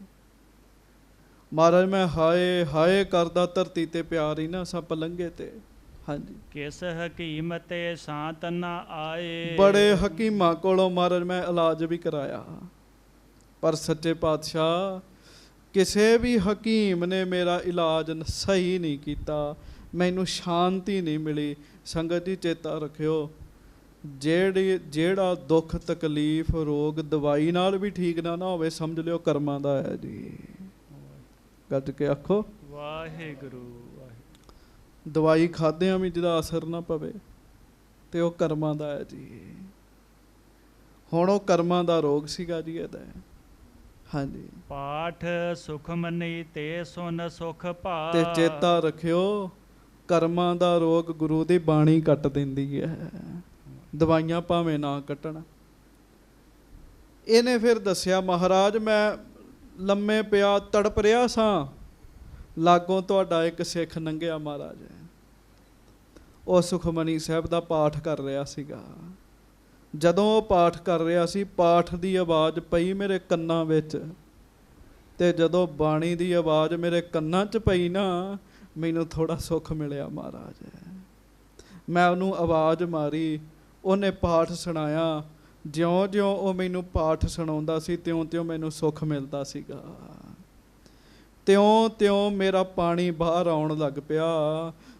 Speaker 1: ਮਹਾਰਾਜ ਮੈਂ ਹਾਏ ਹਾਏ ਕਰਦਾ ਧਰਤੀ ਤੇ ਪਿਆ ਰਹਿਣਾ ਸਾਂ ਪਲੰਘੇ ਤੇ। ਹਾਂਜੀ,
Speaker 2: ਕਿਸ ਹਕੀਮ ਤੇ ਸ਼ਾਂਤ ਨਾ ਆਏ।
Speaker 1: ਬੜੇ ਹਕੀਮਾਂ ਕੋਲੋਂ ਮਹਾਰਾਜ ਮੈਂ ਇਲਾਜ ਵੀ ਕਰਾਇਆ, ਪਰ ਸੱਚੇ ਪਾਤਸ਼ਾਹ ਕਿਸੇ ਵੀ ਹਕੀਮ ਨੇ ਮੇਰਾ ਇਲਾਜ ਸਹੀ ਨਹੀਂ ਕੀਤਾ, ਮੈਨੂੰ ਸ਼ਾਂਤੀ ਨਹੀਂ ਮਿਲੀ। ਸੰਗਤ ਜੀ ਚੇਤਾ ਰੱਖਿਓ, ਜਿਹੜਾ ਦੁੱਖ ਤਕਲੀਫ ਰੋਗ ਦਵਾਈ ਨਾਲ ਵੀ ਠੀਕ ਨਾ ਹੋਵੇ, ਸਮਝ ਲਿਓ ਕਰਮਾਂ ਦਾ ਹੈ ਜੀ। ਗੱਜ ਕੇ ਆਖੋ
Speaker 2: ਵਾਹਿਗੁਰੂ।
Speaker 1: ਦਵਾਈ ਖਾਦਿਆਂ ਵੀ ਜਿਹਦਾ ਅਸਰ ਨਾ ਪਵੇ ਤੇ ਉਹ ਕਰਮਾਂ ਦਾ ਹੈ ਜੀ। ਹੁਣ ਉਹ ਕਰਮਾਂ ਦਾ ਰੋਗ ਸੀਗਾ ਜੀ ਇਹਦਾ। ਹਾਂਜੀ,
Speaker 2: ਪਾਠ ਸੁਖਮਨੀ ਤੇ ਸੁਨ ਸੁਖ ਭਾ।
Speaker 1: ਤੇ ਚੇਤਾ ਰੱਖਿਓ ਕਰਮਾਂ ਦਾ ਰੋਗ ਗੁਰੂ ਦੀ ਬਾਣੀ ਕੱਟ ਦਿੰਦੀ ਹੈ, ਦਵਾਈਆਂ ਭਾਵੇਂ ਨਾ ਕੱਟਣ। ਇਹਨੇ ਫਿਰ ਦੱਸਿਆ ਮਹਾਰਾਜ ਮੈਂ ਲੰਮੇ ਪਿਆ ਤੜਪ ਰਿਹਾ ਸਾਂ, ਲਾਗੋਂ ਤੁਹਾਡਾ ਇੱਕ ਸਿੱਖ ਲੰਘਿਆ ਮਹਾਰਾਜ, ਉਹ ਸੁਖਮਨੀ ਸਾਹਿਬ ਦਾ ਪਾਠ ਕਰ ਰਿਹਾ ਸੀਗਾ। ਜਦੋਂ ਉਹ ਪਾਠ ਕਰ ਰਿਹਾ ਸੀ, ਪਾਠ ਦੀ ਆਵਾਜ਼ ਪਈ ਮੇਰੇ ਕੰਨਾਂ ਵਿੱਚ, ਤੇ ਜਦੋਂ ਬਾਣੀ ਦੀ ਆਵਾਜ਼ ਮੇਰੇ ਕੰਨਾਂ 'ਚ ਪਈ ਨਾ, ਮੈਨੂੰ ਥੋੜਾ ਸੁੱਖ ਮਿਲਿਆ ਮਹਾਰਾਜ। ਮੈਂ ਉਹਨੂੰ ਆਵਾਜ਼ ਮਾਰੀ, ਉਹਨੇ ਪਾਠ ਸੁਣਾਇਆ। ਜਿਉਂ-ਜਿਉਂ ਉਹ ਮੈਨੂੰ ਪਾਠ ਸੁਣਾਉਂਦਾ ਸੀ, ਤਿਉਂ-ਤਿਉਂ ਮੈਨੂੰ ਸੁੱਖ ਮਿਲਦਾ ਸੀਗਾ। ਤਿਉਂ-ਤਿਉਂ ਮੇਰਾ ਪਾਣੀ ਬਾਹਰ ਆਉਣ ਲੱਗ ਪਿਆ।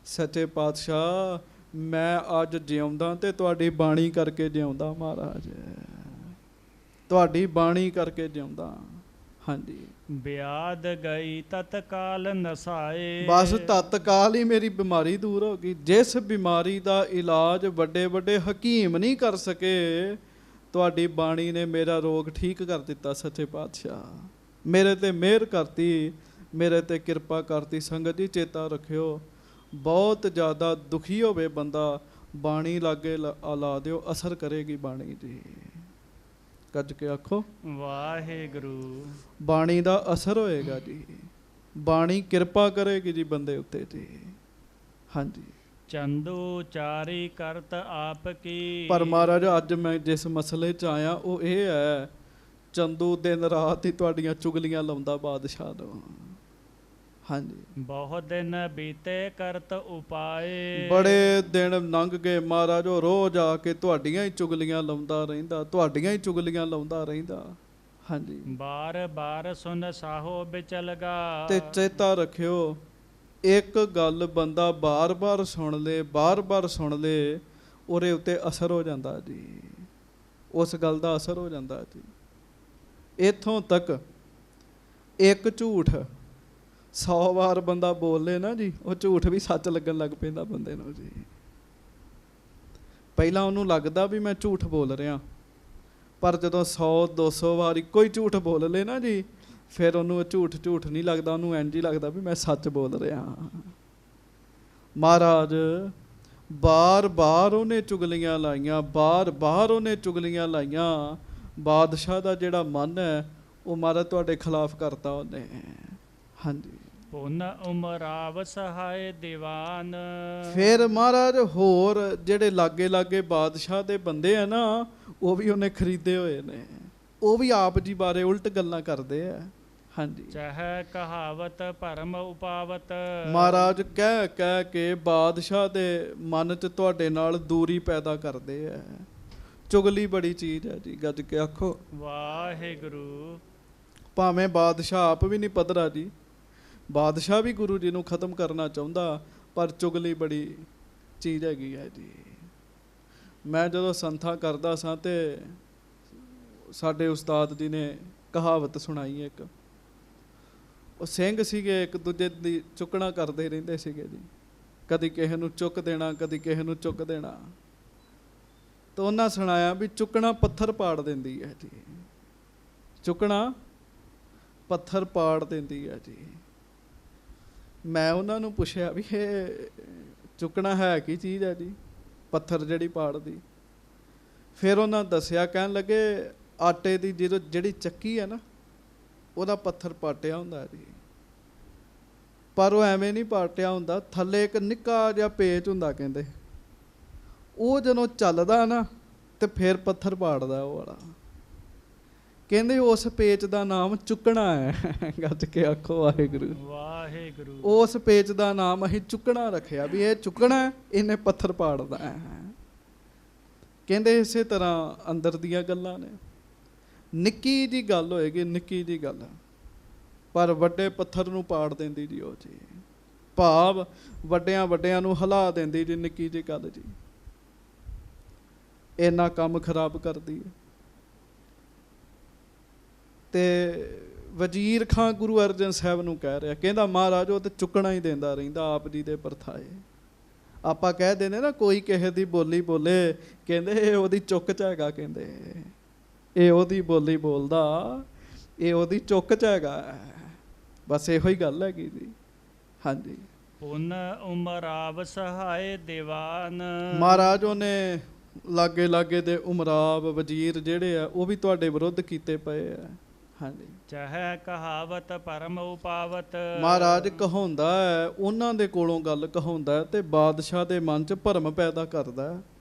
Speaker 1: ਸੱਚੇ ਪਾਤਸ਼ਾਹ ਮੈਂ ਅੱਜ ਜਿਉਂਦਾ ਤੇ ਤੁਹਾਡੀ ਬਾਣੀ ਕਰਕੇ ਜਿਉਂਦਾ ਮਹਾਰਾਜ, ਤੁਹਾਡੀ ਬਾਣੀ ਕਰਕੇ ਜਿਉਂਦਾ। ਹਾਂਜੀ,
Speaker 2: ਬਿਆਦ ਗਈ ਤਤਕਾਲ ਨਸਾਏ।
Speaker 1: ਬਸ ਤਤਕਾਲ ਹੀ ਮੇਰੀ ਬਿਮਾਰੀ ਦੂਰ ਹੋ ਗਈ। ਜਿਸ ਬਿਮਾਰੀ ਦਾ ਇਲਾਜ ਵੱਡੇ ਵੱਡੇ ਹਕੀਮ ਨਹੀਂ ਕਰ ਸਕੇ, ਤੁਹਾਡੀ ਬਾਣੀ ਨੇ ਮੇਰਾ ਰੋਗ ਠੀਕ ਕਰ ਦਿੱਤਾ। ਸੱਚੇ ਪਾਤਸ਼ਾਹ ਮੇਰੇ ਤੇ ਮਿਹਰ ਕਰਤੀ, ਮੇਰੇ ਤੇ ਕਿਰਪਾ ਕਰਤੀ। ਸੰਗਤ ਜੀ ਚੇਤਾ ਰੱਖਿਓ, ਬਹੁਤ ਜ਼ਿਆਦਾ ਦੁਖੀ ਹੋਵੇ ਬੰਦਾ, ਬਾਣੀ ਲਾਗੇ ਲਾ ਦਿਓ, ਅਸਰ ਕਰੇਗੀ ਬਾਣੀ ਜੀ। ਗੱਜ ਕੇ ਆਖੋ
Speaker 2: ਵਾਹਿਗੁਰੂ।
Speaker 1: ਬਾਣੀ ਦਾ ਅਸਰ ਹੋਏਗਾ ਜੀ, ਬਾਣੀ ਕਿਰਪਾ ਕਰੇਗੀ ਜੀ ਬੰਦੇ ਉੱਤੇ ਜੀ। ਹਾਂਜੀ,
Speaker 2: ਚੰਦੂ ਚਾਰੀ ਕਰਤ ਆਪ ਕੀ।
Speaker 1: ਪਰ ਮਹਾਰਾਜ ਅੱਜ ਮੈਂ ਜਿਸ ਮਸਲੇ 'ਚ ਆਇਆ ਉਹ ਇਹ ਹੈ ਚੰਦੂ ਦਿਨ ਰਾਤ ਹੀ ਤੁਹਾਡੀਆਂ ਚੁਗਲੀਆਂ ਲਾਉਂਦਾ ਬਾਦਸ਼ਾਹ ਨੂੰ। ਹਾਂਜੀ,
Speaker 2: ਬਹੁਤ ਦਿਨ ਬੀਤੇ ਕਰਤ ਉਪਾਏ।
Speaker 1: ਬੜੇ ਦਿਨ ਲੰਘ ਗਏ ਮਹਾਰਾਜ, ਉਹ ਰੋਜ਼ ਆ ਕੇ ਤੁਹਾਡੀਆਂ ਹੀ ਚੁਗਲੀਆਂ ਲਾਉਂਦਾ ਰਹਿੰਦਾ, ਤੁਹਾਡੀਆਂ ਹੀ ਚੁਗਲੀਆਂ ਲਾਉਂਦਾ ਰਹਿੰਦਾ। ਹਾਂਜੀ,
Speaker 2: ਬਾਰ ਬਾਰ ਸੁਨ ਸਾਹੋ ਵਿਚਲਗਾ।
Speaker 1: ਤੇ ਚੇਤਾ ਰੱਖਿਓ, ਇੱਕ ਗੱਲ ਬੰਦਾ ਬਾਰ-ਬਾਰ ਸੁਣ ਲੇ, ਬਾਰ-ਬਾਰ ਸੁਣ ਲੇ, ਉਹਦੇ ਉੱਤੇ ਅਸਰ ਹੋ ਜਾਂਦਾ ਜੀ, ਉਸ ਗੱਲ ਦਾ ਅਸਰ ਹੋ ਜਾਂਦਾ ਜੀ। ਇੱਥੋਂ ਤੱਕ ਇੱਕ ਝੂਠ 100 ਵਾਰ ਬੰਦਾ ਬੋਲ ਲੇ ਨਾ ਜੀ, ਉਹ ਝੂਠ ਵੀ ਸੱਚ ਲੱਗਣ ਲੱਗ ਪੈਂਦਾ ਬੰਦੇ ਨੂੰ ਜੀ। ਪਹਿਲਾਂ ਉਹਨੂੰ ਲੱਗਦਾ ਵੀ ਮੈਂ ਝੂਠ ਬੋਲ ਰਿਹਾ, ਪਰ ਜਦੋਂ 100-200 ਵਾਰ ਇੱਕੋ ਹੀ ਝੂਠ ਬੋਲ ਲੇ ਨਾ ਜੀ, ਫਿਰ ਉਹਨੂੰ ਝੂਠ ਨਹੀਂ ਲੱਗਦਾ, ਉਹਨੂੰ ਇੰਝ ਹੀ ਲੱਗਦਾ ਵੀ ਮੈਂ ਸੱਚ ਬੋਲ ਰਿਹਾ। ਮਹਾਰਾਜ ਬਾਰ-ਬਾਰ ਉਹਨੇ ਚੁਗਲੀਆਂ ਲਾਈਆਂ, ਬਾਰ-ਬਾਰ ਉਹਨੇ ਚੁਗਲੀਆਂ ਲਾਈਆਂ। ਬਾਦਸ਼ਾਹ ਦਾ ਜਿਹੜਾ ਮਨ ਹੈ ਉਹ ਮਹਾਰਾਜ ਤੁਹਾਡੇ ਖਿਲਾਫ ਕਰਤਾ ਉਹਨੇ। ਹਾਂਜੀ,
Speaker 2: ਪੁਨ ਉਮਰਾਵ ਸਹਾਏ ਦੀਵਾਨ।
Speaker 1: ਫਿਰ ਮਹਾਰਾਜ ਹੋਰ ਜਿਹੜੇ ਲਾਗੇ ਬਾਦਸ਼ਾਹ ਦੇ ਬੰਦੇ ਆ ਨਾ, ਉਹ ਵੀ ਉਹਨੇ ਖਰੀਦੇ ਹੋਏ ਨੇ, ਉਹ ਵੀ ਆਪ ਜੀ ਬਾਰੇ ਉਲਟ ਗੱਲਾਂ ਕਰਦੇ ਆ। ਹਾਂਜੀ,
Speaker 2: ਚਾਹੇ ਕਹਾਵਤ ਭਰਮ ਉਪਾਵਤ।
Speaker 1: ਮਹਾਰਾਜ ਕਹਿ ਕੇ ਬਾਦਸ਼ਾਹ ਦੇ ਮਨ 'ਚ ਤੁਹਾਡੇ ਨਾਲ ਦੂਰੀ ਪੈਦਾ ਕਰਦੇ ਆ। ਚੁਗਲੀ ਬੜੀ ਚੀਜ਼ ਹੈ ਜੀ, ਗੱਜ ਕੇ ਆਖੋ
Speaker 2: ਵਾਹਿਗੁਰੂ।
Speaker 1: ਭਾਵੇਂ ਬਾਦਸ਼ਾਹ ਆਪ ਵੀ ਨਹੀਂ ਪੱਧਰਾ ਜੀ, ਬਾਦਸ਼ਾਹ ਵੀ ਗੁਰੂ ਜੀ ਨੂੰ ਖਤਮ ਕਰਨਾ ਚਾਹੁੰਦਾ, ਪਰ ਚੁਗਲੀ ਬੜੀ ਚੀਜ਼ ਹੈਗੀ ਹੈ ਜੀ। ਮੈਂ ਜਦੋਂ ਸੰਥਾ ਕਰਦਾ ਸਾਂ ਤੇ ਸਾਡੇ ਉਸਤਾਦ ਜੀ ਨੇ ਕਹਾਵਤ ਸੁਣਾਈ ਇੱਕ। ਉਹ ਸਿੰਘ ਸੀਗੇ, ਇੱਕ ਦੂਜੇ ਦੀ ਚੁੱਕਣਾ ਕਰਦੇ ਰਹਿੰਦੇ ਸੀਗੇ ਜੀ, ਕਦੀ ਕਿਸੇ ਨੂੰ ਚੁੱਕ ਦੇਣਾ, ਕਦੀ ਕਿਸੇ ਨੂੰ ਚੁੱਕ ਦੇਣਾ। ਤਾਂ ਉਹਨਾਂ ਸੁਣਾਇਆ ਵੀ ਚੁੱਕਣਾ ਪੱਥਰ ਪਾੜ ਦਿੰਦੀ ਹੈ ਜੀ, ਚੁੱਕਣਾ ਪੱਥਰ ਪਾੜ ਦਿੰਦੀ ਹੈ ਜੀ। ਮੈਂ ਉਹਨਾਂ ਨੂੰ ਪੁੱਛਿਆ ਵੀ ਇਹ ਚੁੱਕਣਾ ਹੈ ਕੀ ਚੀਜ਼ ਹੈ ਜੀ, ਪੱਥਰ ਜਿਹੜੀ ਪਾੜਦੀ? ਫਿਰ ਉਹਨਾਂ ਦੱਸਿਆ, ਕਹਿਣ ਲੱਗੇ ਆਟੇ ਦੀ ਜਿਹੜੀ ਚੱਕੀ ਹੈ ਨਾ, ਉਹਦਾ ਪੱਥਰ ਪਾਟਿਆ ਹੁੰਦਾ ਜੀ, ਪਰ ਉਹ ਐਵੇਂ ਨਹੀਂ ਪਾਟਿਆ ਹੁੰਦਾ, ਥੱਲੇ ਇੱਕ ਨਿੱਕਾ ਜਿਹਾ ਪੇਚ ਹੁੰਦਾ ਕਹਿੰਦੇ, ਉਹ ਜਦੋਂ ਚੱਲਦਾ ਨਾ ਤੇ ਫਿਰ ਪੱਥਰ ਪਾੜਦਾ ਉਹ ਵਾਲਾ। ਕਹਿੰਦੇ ਉਸ ਪੇਚ ਦਾ ਨਾਮ ਚੁੱਕਣਾ ਹੈ। ਗੱਜ ਕੇ ਆਖੋ ਵਾਹਿਗੁਰੂ
Speaker 2: ਵਾਹਿਗੁਰੂ।
Speaker 1: ਉਸ ਪੇਚ ਦਾ ਨਾਮ ਅਸੀਂ ਚੁੱਕਣਾ ਰੱਖਿਆ ਵੀ ਇਹ ਚੁੱਕਣਾ, ਇਹਨੇ ਪੱਥਰ ਪਾੜਦਾ ਹੈ। ਕਹਿੰਦੇ ਇਸੇ ਤਰ੍ਹਾਂ ਅੰਦਰ ਦੀਆਂ ਗੱਲਾਂ ਨੇ, ਨਿੱਕੀ ਜੀ ਗੱਲ ਹੋਏਗੀ, ਨਿੱਕੀ ਜੀ ਗੱਲ, ਪਰ ਵੱਡੇ ਪੱਥਰ ਨੂੰ ਪਾੜ ਦਿੰਦੀ ਜੀ ਉਹ ਜੀ। ਭਾਵ ਵੱਡਿਆਂ ਨੂੰ ਹਿਲਾ ਦਿੰਦੀ ਜੀ ਨਿੱਕੀ ਜੀ ਗੱਲ ਜੀ, ਇੰਨਾ ਕੰਮ ਖਰਾਬ ਕਰਦੀ ਹੈ। ਤੇ ਵਜ਼ੀਰ ਖਾਂ ਗੁਰੂ ਅਰਜਨ ਸਾਹਿਬ ਨੂੰ ਕਹਿ ਰਿਹਾ, ਕਹਿੰਦਾ ਮਹਾਰਾਜ ਉਹ ਤੇ ਚੁੱਕਣਾ ਹੀ ਦਿੰਦਾ ਰਹਿੰਦਾ ਆਪ ਜੀ ਦੇ ਪਰਥਾਏ। ਆਪਾਂ ਕਹਿ ਦਿੰਦੇ ਨਾ ਕੋਈ ਕਿਸੇ ਦੀ ਬੋਲੀ ਬੋਲੇ, ਕਹਿੰਦੇ ਇਹ ਉਹਦੀ ਚੁੱਕ 'ਚ ਹੈਗਾ, ਕਹਿੰਦੇ ਇਹ ਉਹਦੀ ਬੋਲੀ ਬੋਲਦਾ, ਇਹ ਉਹਦੀ ਚੁੱਕ 'ਚ ਹੈਗਾ। ਬਸ ਇਹੋ ਹੀ ਗੱਲ ਹੈਗੀ ਜੀ। ਹਾਂਜੀ,
Speaker 2: ਪੁਨ ਉਮਰਾਵ ਸਹਾਏ ਦੀਵਾਨ।
Speaker 1: ਮਹਾਰਾਜ ਉਹਨੇ ਲਾਗੇ ਦੇ ਉਮਰਾਵ ਵਜ਼ੀਰ ਜਿਹੜੇ ਆ ਉਹ ਵੀ ਤੁਹਾਡੇ ਵਿਰੁੱਧ ਕੀਤੇ ਪਏ ਆ। ਹਾਂਜੀ,
Speaker 2: ਚਾਹੇ ਕਹਾਵਤ ਭਰਮ ਉਪਾਵਤ।
Speaker 1: ਮਹਾਰਾਜ ਕਹਾਉਂਦਾ ਹੈ, ਉਹਨਾਂ ਦੇ ਕੋਲੋਂ ਗੱਲ ਕਹਾਉਂਦਾ ਤੇ ਬਾਦਸ਼ਾਹ ਦੇ ਮਨ 'ਚ ਭਰਮ ਪੈਦਾ ਕਰਦਾ।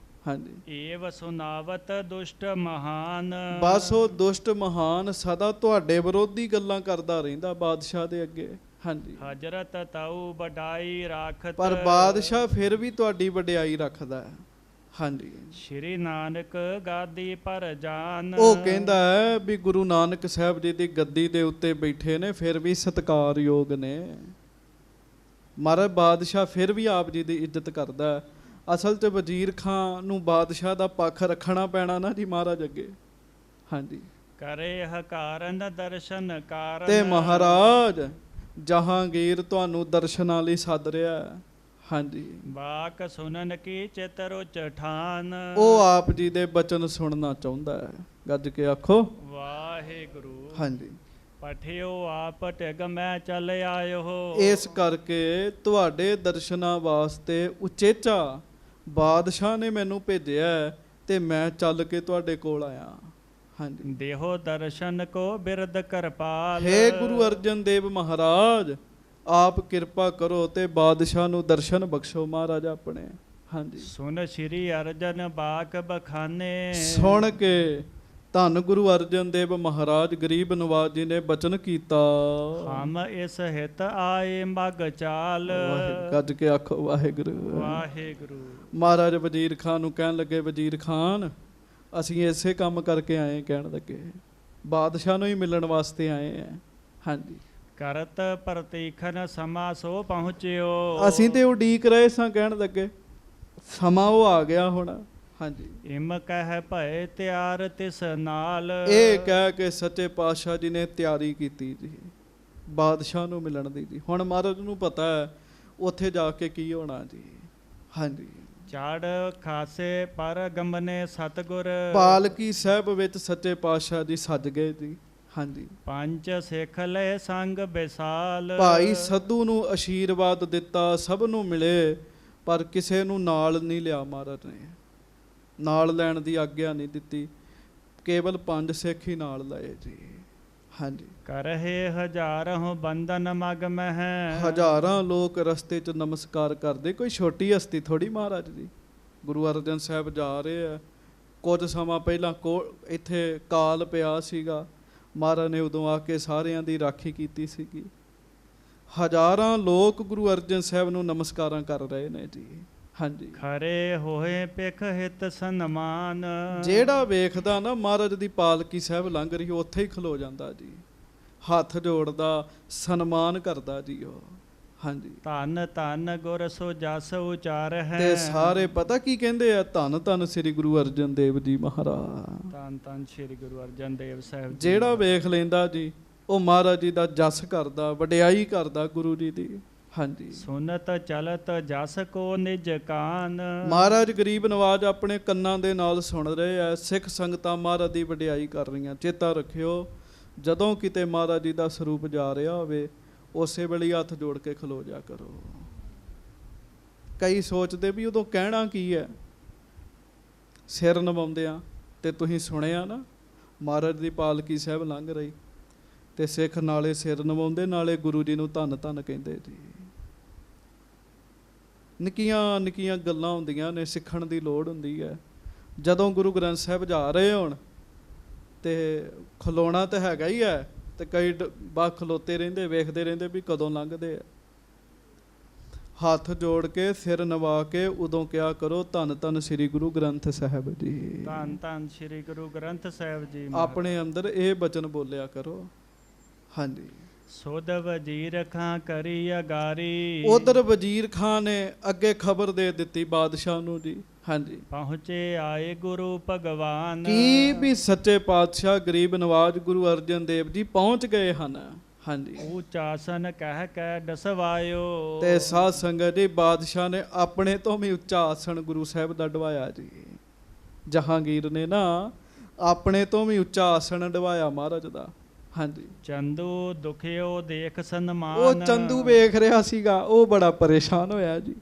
Speaker 1: ਹਾਂਜੀ,
Speaker 2: ਏਵ ਸੁਨਾਵਤ ਦੁਸ਼ਟ ਮਹਾਨ।
Speaker 1: ਬਸ ਉਹ ਦੁਸ਼ਟ ਮਹਾਨ ਸਦਾ ਤੁਹਾਡੇ ਵਿਰੋਧੀ ਗੱਲਾਂ ਕਰਦਾ ਰਹਿੰਦਾ ਬਾਦਸ਼ਾਹ ਦੇ ਅੱਗੇ। ਹਾਂਜੀ,
Speaker 2: ਹਜ਼ਰਤ ਤਾਊ ਵਡਾਈ ਰਾਖਤ।
Speaker 1: ਪਰ ਬਾਦਸ਼ਾਹ ਫਿਰ ਵੀ ਤੁਹਾਡੀ ਵਡਿਆਈ ਰੱਖਦਾ ਹੈ। ਹਾਂਜੀ,
Speaker 2: ਸ਼੍ਰੀ ਨਾਨਕ ਗਾਦੀ ਪਰ ਜਾਨ।
Speaker 1: ਉਹ ਕਹਿੰਦਾ ਹੈ ਵੀ ਗੁਰੂ ਨਾਨਕ ਸਾਹਿਬ ਜੀ ਦੀ ਗੱਦੀ ਦੇ ਉੱਤੇ ਬੈਠੇ ਨੇ, ਫਿਰ ਵੀ ਸਤਿਕਾਰਯੋਗ ਨੇ। ਮਹਾਰਾਜ ਬਾਦਸ਼ਾਹ ਫਿਰ ਵੀ ਆਪ ਜੀ ਦੀ ਇੱਜ਼ਤ ਕਰਦਾ। ਅਸਲ 'ਚ ਵਜ਼ੀਰ ਖਾਂ ਨੂੰ ਬਾਦਸ਼ਾਹ ਦਾ ਪੱਖ ਰੱਖਣਾ ਪੈਣਾ ਨਾ ਜੀ ਮਹਾਰਾਜ ਅੱਗੇ। ਹਾਂਜੀ,
Speaker 2: ਕਰੇ ਹਕਾਰਨ ਦਰਸ਼ਨ ਕਾਰਨ।
Speaker 1: ਤੇ ਮਹਾਰਾਜ ਜਹਾਂਗੀਰ ਤੁਹਾਨੂੰ ਦਰਸ਼ਨਾਂ ਲਈ ਸੱਦ ਰਿਹਾ। ਹਾਂਜੀ,
Speaker 2: ਬਾਕ ਸੁਨਨ ਕੀ ਚਿਤਰ ਉਚ ਠਾਨ।
Speaker 1: ਉਹ ਆਪ ਜੀ ਦੇ ਬਚਨ ਸੁਣਨਾ ਚਾਹੁੰਦਾ ਹੈ। ਗੱਜ ਕੇ ਆਖੋ
Speaker 2: ਵਾਹਿਗੁਰੂ।
Speaker 1: ਹਾਂਜੀ,
Speaker 2: ਪਠਿਓ ਆਪ ਟਿਗ ਮੈਂ ਚੱਲ ਆਇਓ।
Speaker 1: ਇਸ ਕਰਕੇ ਤੁਹਾਡੇ ਦਰਸ਼ਨਾਂ ਵਾਸਤੇ ਉਚੇਚਾ ਬਾਦਸ਼ਾਹ ਨੇ ਮੈਨੂੰ ਭੇਜਿਆ ਤੇ ਮੈਂ ਚੱਲ ਕੇ ਤੁਹਾਡੇ ਕੋਲ ਆਇਆ। ਹਾਂਜੀ,
Speaker 2: ਦੇਹੋ ਦਰਸ਼ਨ ਕੋ ਬਿਰਦ ਕਿਰਪਾਲ।
Speaker 1: ਹੇ ਗੁਰੂ ਅਰਜਨ ਦੇਵ ਮਹਾਰਾਜ, ਆਪ ਕਿਰਪਾ ਕਰੋ ਤੇ ਬਾਦਸ਼ਾਹ ਨੂੰ ਦਰਸ਼ਨ ਬਖਸ਼ੋ ਮਹਾਰਾਜ ਆਪਣੇ। ਹਾਂਜੀ,
Speaker 2: ਸੁਨ ਸ਼੍ਰੀ ਅਰਜਨ ਬਾਕ ਬਖਾਨੇ।
Speaker 1: ਸੁਣ ਕੇ ਧੰਨ ਗੁਰੂ ਅਰਜਨ ਦੇਵ ਮਹਾਰਾਜ ਗਰੀਬ ਨਵਾਜ ਜੀ ਨੇ ਬਚਨ ਕੀਤਾ।
Speaker 2: ਹਮ ਇਸ ਹਿਤ ਆਏ ਮਗ ਚਾਲ।
Speaker 1: ਗੱਜ ਕੇ ਆਖੋ ਵਾਹਿਗੁਰੂ
Speaker 2: ਵਾਹਿਗੁਰੂ।
Speaker 1: ਮਹਾਰਾਜ ਵਜ਼ੀਰ ਖਾਨ ਨੂੰ ਕਹਿਣ ਲੱਗੇ, ਵਜ਼ੀਰ ਖਾਨ ਅਸੀਂ ਇਸੇ ਕੰਮ ਕਰਕੇ ਆਏ। ਕਹਿਣ ਲੱਗੇ ਬਾਦਸ਼ਾਹ ਨੂੰ ਹੀ ਮਿਲਣ ਵਾਸਤੇ ਆਏ ਆ। ਹਾਂਜੀ।
Speaker 2: ਕਰਤ ਪ੍ਰਤੀਖਨ ਸਮਾ ਸੋ ਪਹੁੰਚਿਓ।
Speaker 1: ਅਸੀਂ ਤੇ ਉਡੀਕ ਰਹੇ ਸਾਂ। ਕਹਿਣ ਲੱਗੇ ਸਮਾਂ ਉਹ ਆ ਗਿਆ ਹੁਣ। ਹਾਂਜੀ।
Speaker 2: ਇਮ ਕਹਿ ਭਏ ਤਿਆਰ ਤਿਸ ਨਾਲ।
Speaker 1: ਇਹ ਕਹਿ ਕੇ ਸੱਚੇ ਪਾਤਸ਼ਾਹ ਜੀ ਨੇ ਤਿਆਰੀ ਕੀਤੀ ਜੀ ਬਾਦਸ਼ਾਹ ਨੂੰ ਮਿਲਣ ਦੀ ਜੀ। ਹੁਣ ਮਹਾਰਾਜ ਨੂੰ ਪਤਾ ਹੈ ਉੱਥੇ ਜਾ ਕੇ ਕੀ ਹੋਣਾ ਜੀ। ਹਾਂਜੀ।
Speaker 2: ਚੜ ਖਾਸੇ ਪਰ ਗੰਬਨੇ ਸਤਿਗੁਰ।
Speaker 1: ਪਾਲਕੀ ਸਾਹਿਬ ਵਿੱਚ ਸੱਚੇ ਪਾਤਸ਼ਾਹ ਜੀ ਸੱਜ ਗਏ ਜੀ। ਹਾਂਜੀ।
Speaker 2: ਪੰਜ ਸਿੱਖ ਲੈ ਸੰਗ ਵਿਸਾਲ।
Speaker 1: ਭਾਈ ਸੱਧੂ ਨੂੰ ਆਸ਼ੀਰਵਾਦ ਦਿੱਤਾ, ਸਭ ਨੂੰ ਮਿਲੇ, ਪਰ ਕਿਸੇ ਨੂੰ ਨਾਲ ਨਹੀਂ ਲਿਆ। ਮਹਾਰਾਜ ਨੇ ਨਾਲ ਲੈਣ ਦੀ ਆਗਿਆ ਨਹੀਂ ਦਿੱਤੀ। ਕੇਵਲ 5 ਸਿੱਖ ਹੀ ਨਾਲ ਲਏ ਜੀ। ਹਾਂਜੀ।
Speaker 2: ਕਰਹਿ ਹਜ਼ਾਰਾਂ ਬੰਧਨ ਮਗ ਮਹਿ।
Speaker 1: ਹਜ਼ਾਰਾਂ ਲੋਕ ਰਸਤੇ 'ਚ ਨਮਸਕਾਰ ਕਰਦੇ। ਕੋਈ ਛੋਟੀ ਹਸਤੀ ਥੋੜੀ ਮਹਾਰਾਜ ਜੀ। ਗੁਰੂ ਅਰਜਨ ਸਾਹਿਬ ਜਾ ਰਹੇ ਆ। ਕੁਝ ਸਮਾਂ ਪਹਿਲਾਂ ਇੱਥੇ ਕਾਲ ਪਿਆ ਸੀਗਾ। ਮਹਾਰਾਜ ਨੇ ਉਦੋਂ ਆ ਕੇ ਸਾਰਿਆਂ ਦੀ ਰਾਖੀ ਕੀਤੀ ਸੀਗੀ। ਹਜ਼ਾਰਾਂ ਲੋਕ ਗੁਰੂ ਅਰਜਨ ਸਾਹਿਬ ਨੂੰ ਨਮਸਕਾਰਾਂ ਕਰ ਰਹੇ ਨੇ ਜੀ। ਹਾਂਜੀ।
Speaker 2: ਖਰੇ ਹੋਏ ਪਿਖ ਹਿਤ ਸਨਮਾਨ।
Speaker 1: ਜਿਹੜਾ ਵੇਖਦਾ ਨਾ ਮਹਾਰਾਜ ਦੀ ਪਾਲਕੀ ਸਾਹਿਬ ਲੰਘ ਰਹੀ ਉੱਥੇ ਹੀ ਖਲੋ ਜਾਂਦਾ ਜੀ। ਹੱਥ ਜੋੜਦਾ, ਸਨਮਾਨ ਕਰਦਾ ਜੀ ਉਹ। ਹਾਂਜੀ।
Speaker 2: ਧੰਨ ਧੰਨ ਗੁਰ ਸੋ ਜਸ ਉਚਾਰ ਹੈ।
Speaker 1: ਤੇ ਸਾਰੇ ਪਤਾ ਕੀ ਕਹਿੰਦੇ ਆ? ਧੰਨ ਧੰਨ ਸ੍ਰੀ ਗੁਰੂ ਅਰਜਨ ਦੇਵ ਜੀ ਮਹਾਰਾਜ।
Speaker 2: ਧੰਨ ਧੰਨ ਸ੍ਰੀ ਗੁਰੂ ਅਰਜਨ ਦੇਵ ਸਾਹਿਬ ਜੀ।
Speaker 1: ਜਿਹੜਾ ਵੇਖ ਲੈਂਦਾ ਜੀ ਉਹ ਮਹਾਰਾਜ ਜੀ ਦਾ ਜਸ ਕਰਦਾ, ਵਡਿਆਈ ਕਰਦਾ ਗੁਰੂ ਜੀ ਦੀ। ਹਾਂਜੀ।
Speaker 2: ਸੁਨਤ ਚਲਤ ਜਸ ਕੋ ਨਿਜ ਕਾਨ।
Speaker 1: ਮਹਾਰਾਜ ਗਰੀਬ ਨਵਾਜ ਆਪਣੇ ਕੰਨਾਂ ਦੇ ਨਾਲ ਸੁਣ ਰਹੇ ਆ। ਸਿੱਖ ਸੰਗਤਾਂ ਮਹਾਰਾਜ ਦੀ ਵਡਿਆਈ ਕਰ ਰਹੀਆਂ। ਚੇਤਾ ਰੱਖਿਓ ਜਦੋਂ ਕਿਤੇ ਮਹਾਰਾਜ ਜੀ ਦਾ ਸਰੂਪ ਜਾ ਰਿਹਾ ਹੋਵੇ ਉਸੇ ਵੇਲੇ ਹੱਥ ਜੋੜ ਕੇ ਖਲੋ ਜਾ ਕਰੋ। ਕਈ ਸੋਚਦੇ ਵੀ ਉਦੋਂ ਕਹਿਣਾ ਕੀ ਹੈ। ਸਿਰ ਨਵਾਉਂਦਿਆਂ ਤੇ ਤੁਸੀਂ ਸੁਣਿਆ ਨਾ ਮਹਾਰਾਜ ਦੀ ਪਾਲਕੀ ਸਾਹਿਬ ਲੰਘ ਰਹੀ ਤੇ ਸਿੱਖ ਨਾਲੇ ਸਿਰ ਨਵਾਉਂਦੇ ਨਾਲੇ ਗੁਰੂ ਜੀ ਨੂੰ ਧੰਨ ਧੰਨ ਕਹਿੰਦੇ ਜੀ। ਨਿੱਕੀਆਂ ਨਿੱਕੀਆਂ ਗੱਲਾਂ ਹੁੰਦੀਆਂ ਨੇ, ਸਿੱਖਣ ਦੀ ਲੋੜ ਹੁੰਦੀ ਹੈ। ਜਦੋਂ ਗੁਰੂ ਗ੍ਰੰਥ ਸਾਹਿਬ ਜਾ ਰਹੇ ਹੋਣ ਤੇ ਖਲੋਣਾ ਤਾਂ ਹੈਗਾ ਹੀ ਹੈ ਤੇ ਕਈ ਬਾਹਰ ਖਲੋਤੇ ਰਹਿੰਦੇ, ਵੇਖਦੇ ਰਹਿੰਦੇ ਵੀ ਕਦੋਂ ਲੰਘਦੇ ਆ। ਹੱਥ ਜੋੜ ਕੇ ਸਿਰ ਨਵਾ ਕੇ ਉਦੋਂ ਕਿਹਾ ਕਰੋ ਧੰਨ ਧੰਨ ਸ੍ਰੀ ਗੁਰੂ ਗ੍ਰੰਥ ਸਾਹਿਬ ਜੀ।
Speaker 2: ਧੰਨ ਧੰਨ ਸ੍ਰੀ ਗੁਰੂ ਗ੍ਰੰਥ ਸਾਹਿਬ ਜੀ।
Speaker 1: ਆਪਣੇ ਅੰਦਰ ਇਹ ਬਚਨ ਬੋਲਿਆ ਕਰੋ। ਹਾਂਜੀ।
Speaker 2: ਸੁਧ ਵਜ਼ੀਰ ਖਾਂ ਕਰੀ ਅਗਾਰੀ।
Speaker 1: ਉਧਰ ਵਜ਼ੀਰ ਖਾਂ ਨੇ ਅੱਗੇ ਖਬਰ ਦੇ ਦਿੱਤੀ ਬਾਦਸ਼ਾਹ ਨੂੰ ਜੀ। ਹਾਂਜੀ।
Speaker 2: ਪਹੁੰਚੇ ਆਏ ਗੁਰੂ ਭਗਵਾਨ।
Speaker 1: ਕੀ ਵੀ ਸੱਚੇ ਪਾਤਸ਼ਾਹ ਗਰੀਬ ਨਵਾਜ ਗੁਰੂ ਅਰਜਨ ਦੇਵ ਜੀ ਪਹੁੰਚ ਗਏ ਹਨ। ਹਾਂਜੀ।
Speaker 2: ਉੱਚ ਆਸਨ ਕਹਿ ਕੇ ਡਸਵਾਇਓ।
Speaker 1: ਤੇ ਸਾਧ ਸੰਗਤ ਜੀ ਬਾਦਸ਼ਾਹ ਨੇ ਆਪਣੇ ਤੋਂ ਵੀ ਉੱਚਾ ਆਸਣ ਗੁਰੂ ਸਾਹਿਬ ਦਾ ਢਵਾਇਆ ਜੀ। ਜਹਾਂਗੀਰ ਨੇ ਨਾ ਆਪਣੇ ਤੋਂ ਵੀ ਉੱਚਾ ਆਸਣ ਢਵਾਇਆ ਮਹਾਰਾਜ ਦਾ। ਹਾਂਜੀ।
Speaker 2: ਚੰਦੂ ਦੁਖਿਓ ਦੇਖ ਸਨਮਾਨ।
Speaker 1: ਉਹ ਚੰਦੂ ਵੇਖ ਰਿਹਾ ਸੀਗਾ, ਉਹ ਬੜਾ ਪਰੇਸ਼ਾਨ ਹੋਇਆ ਜੀ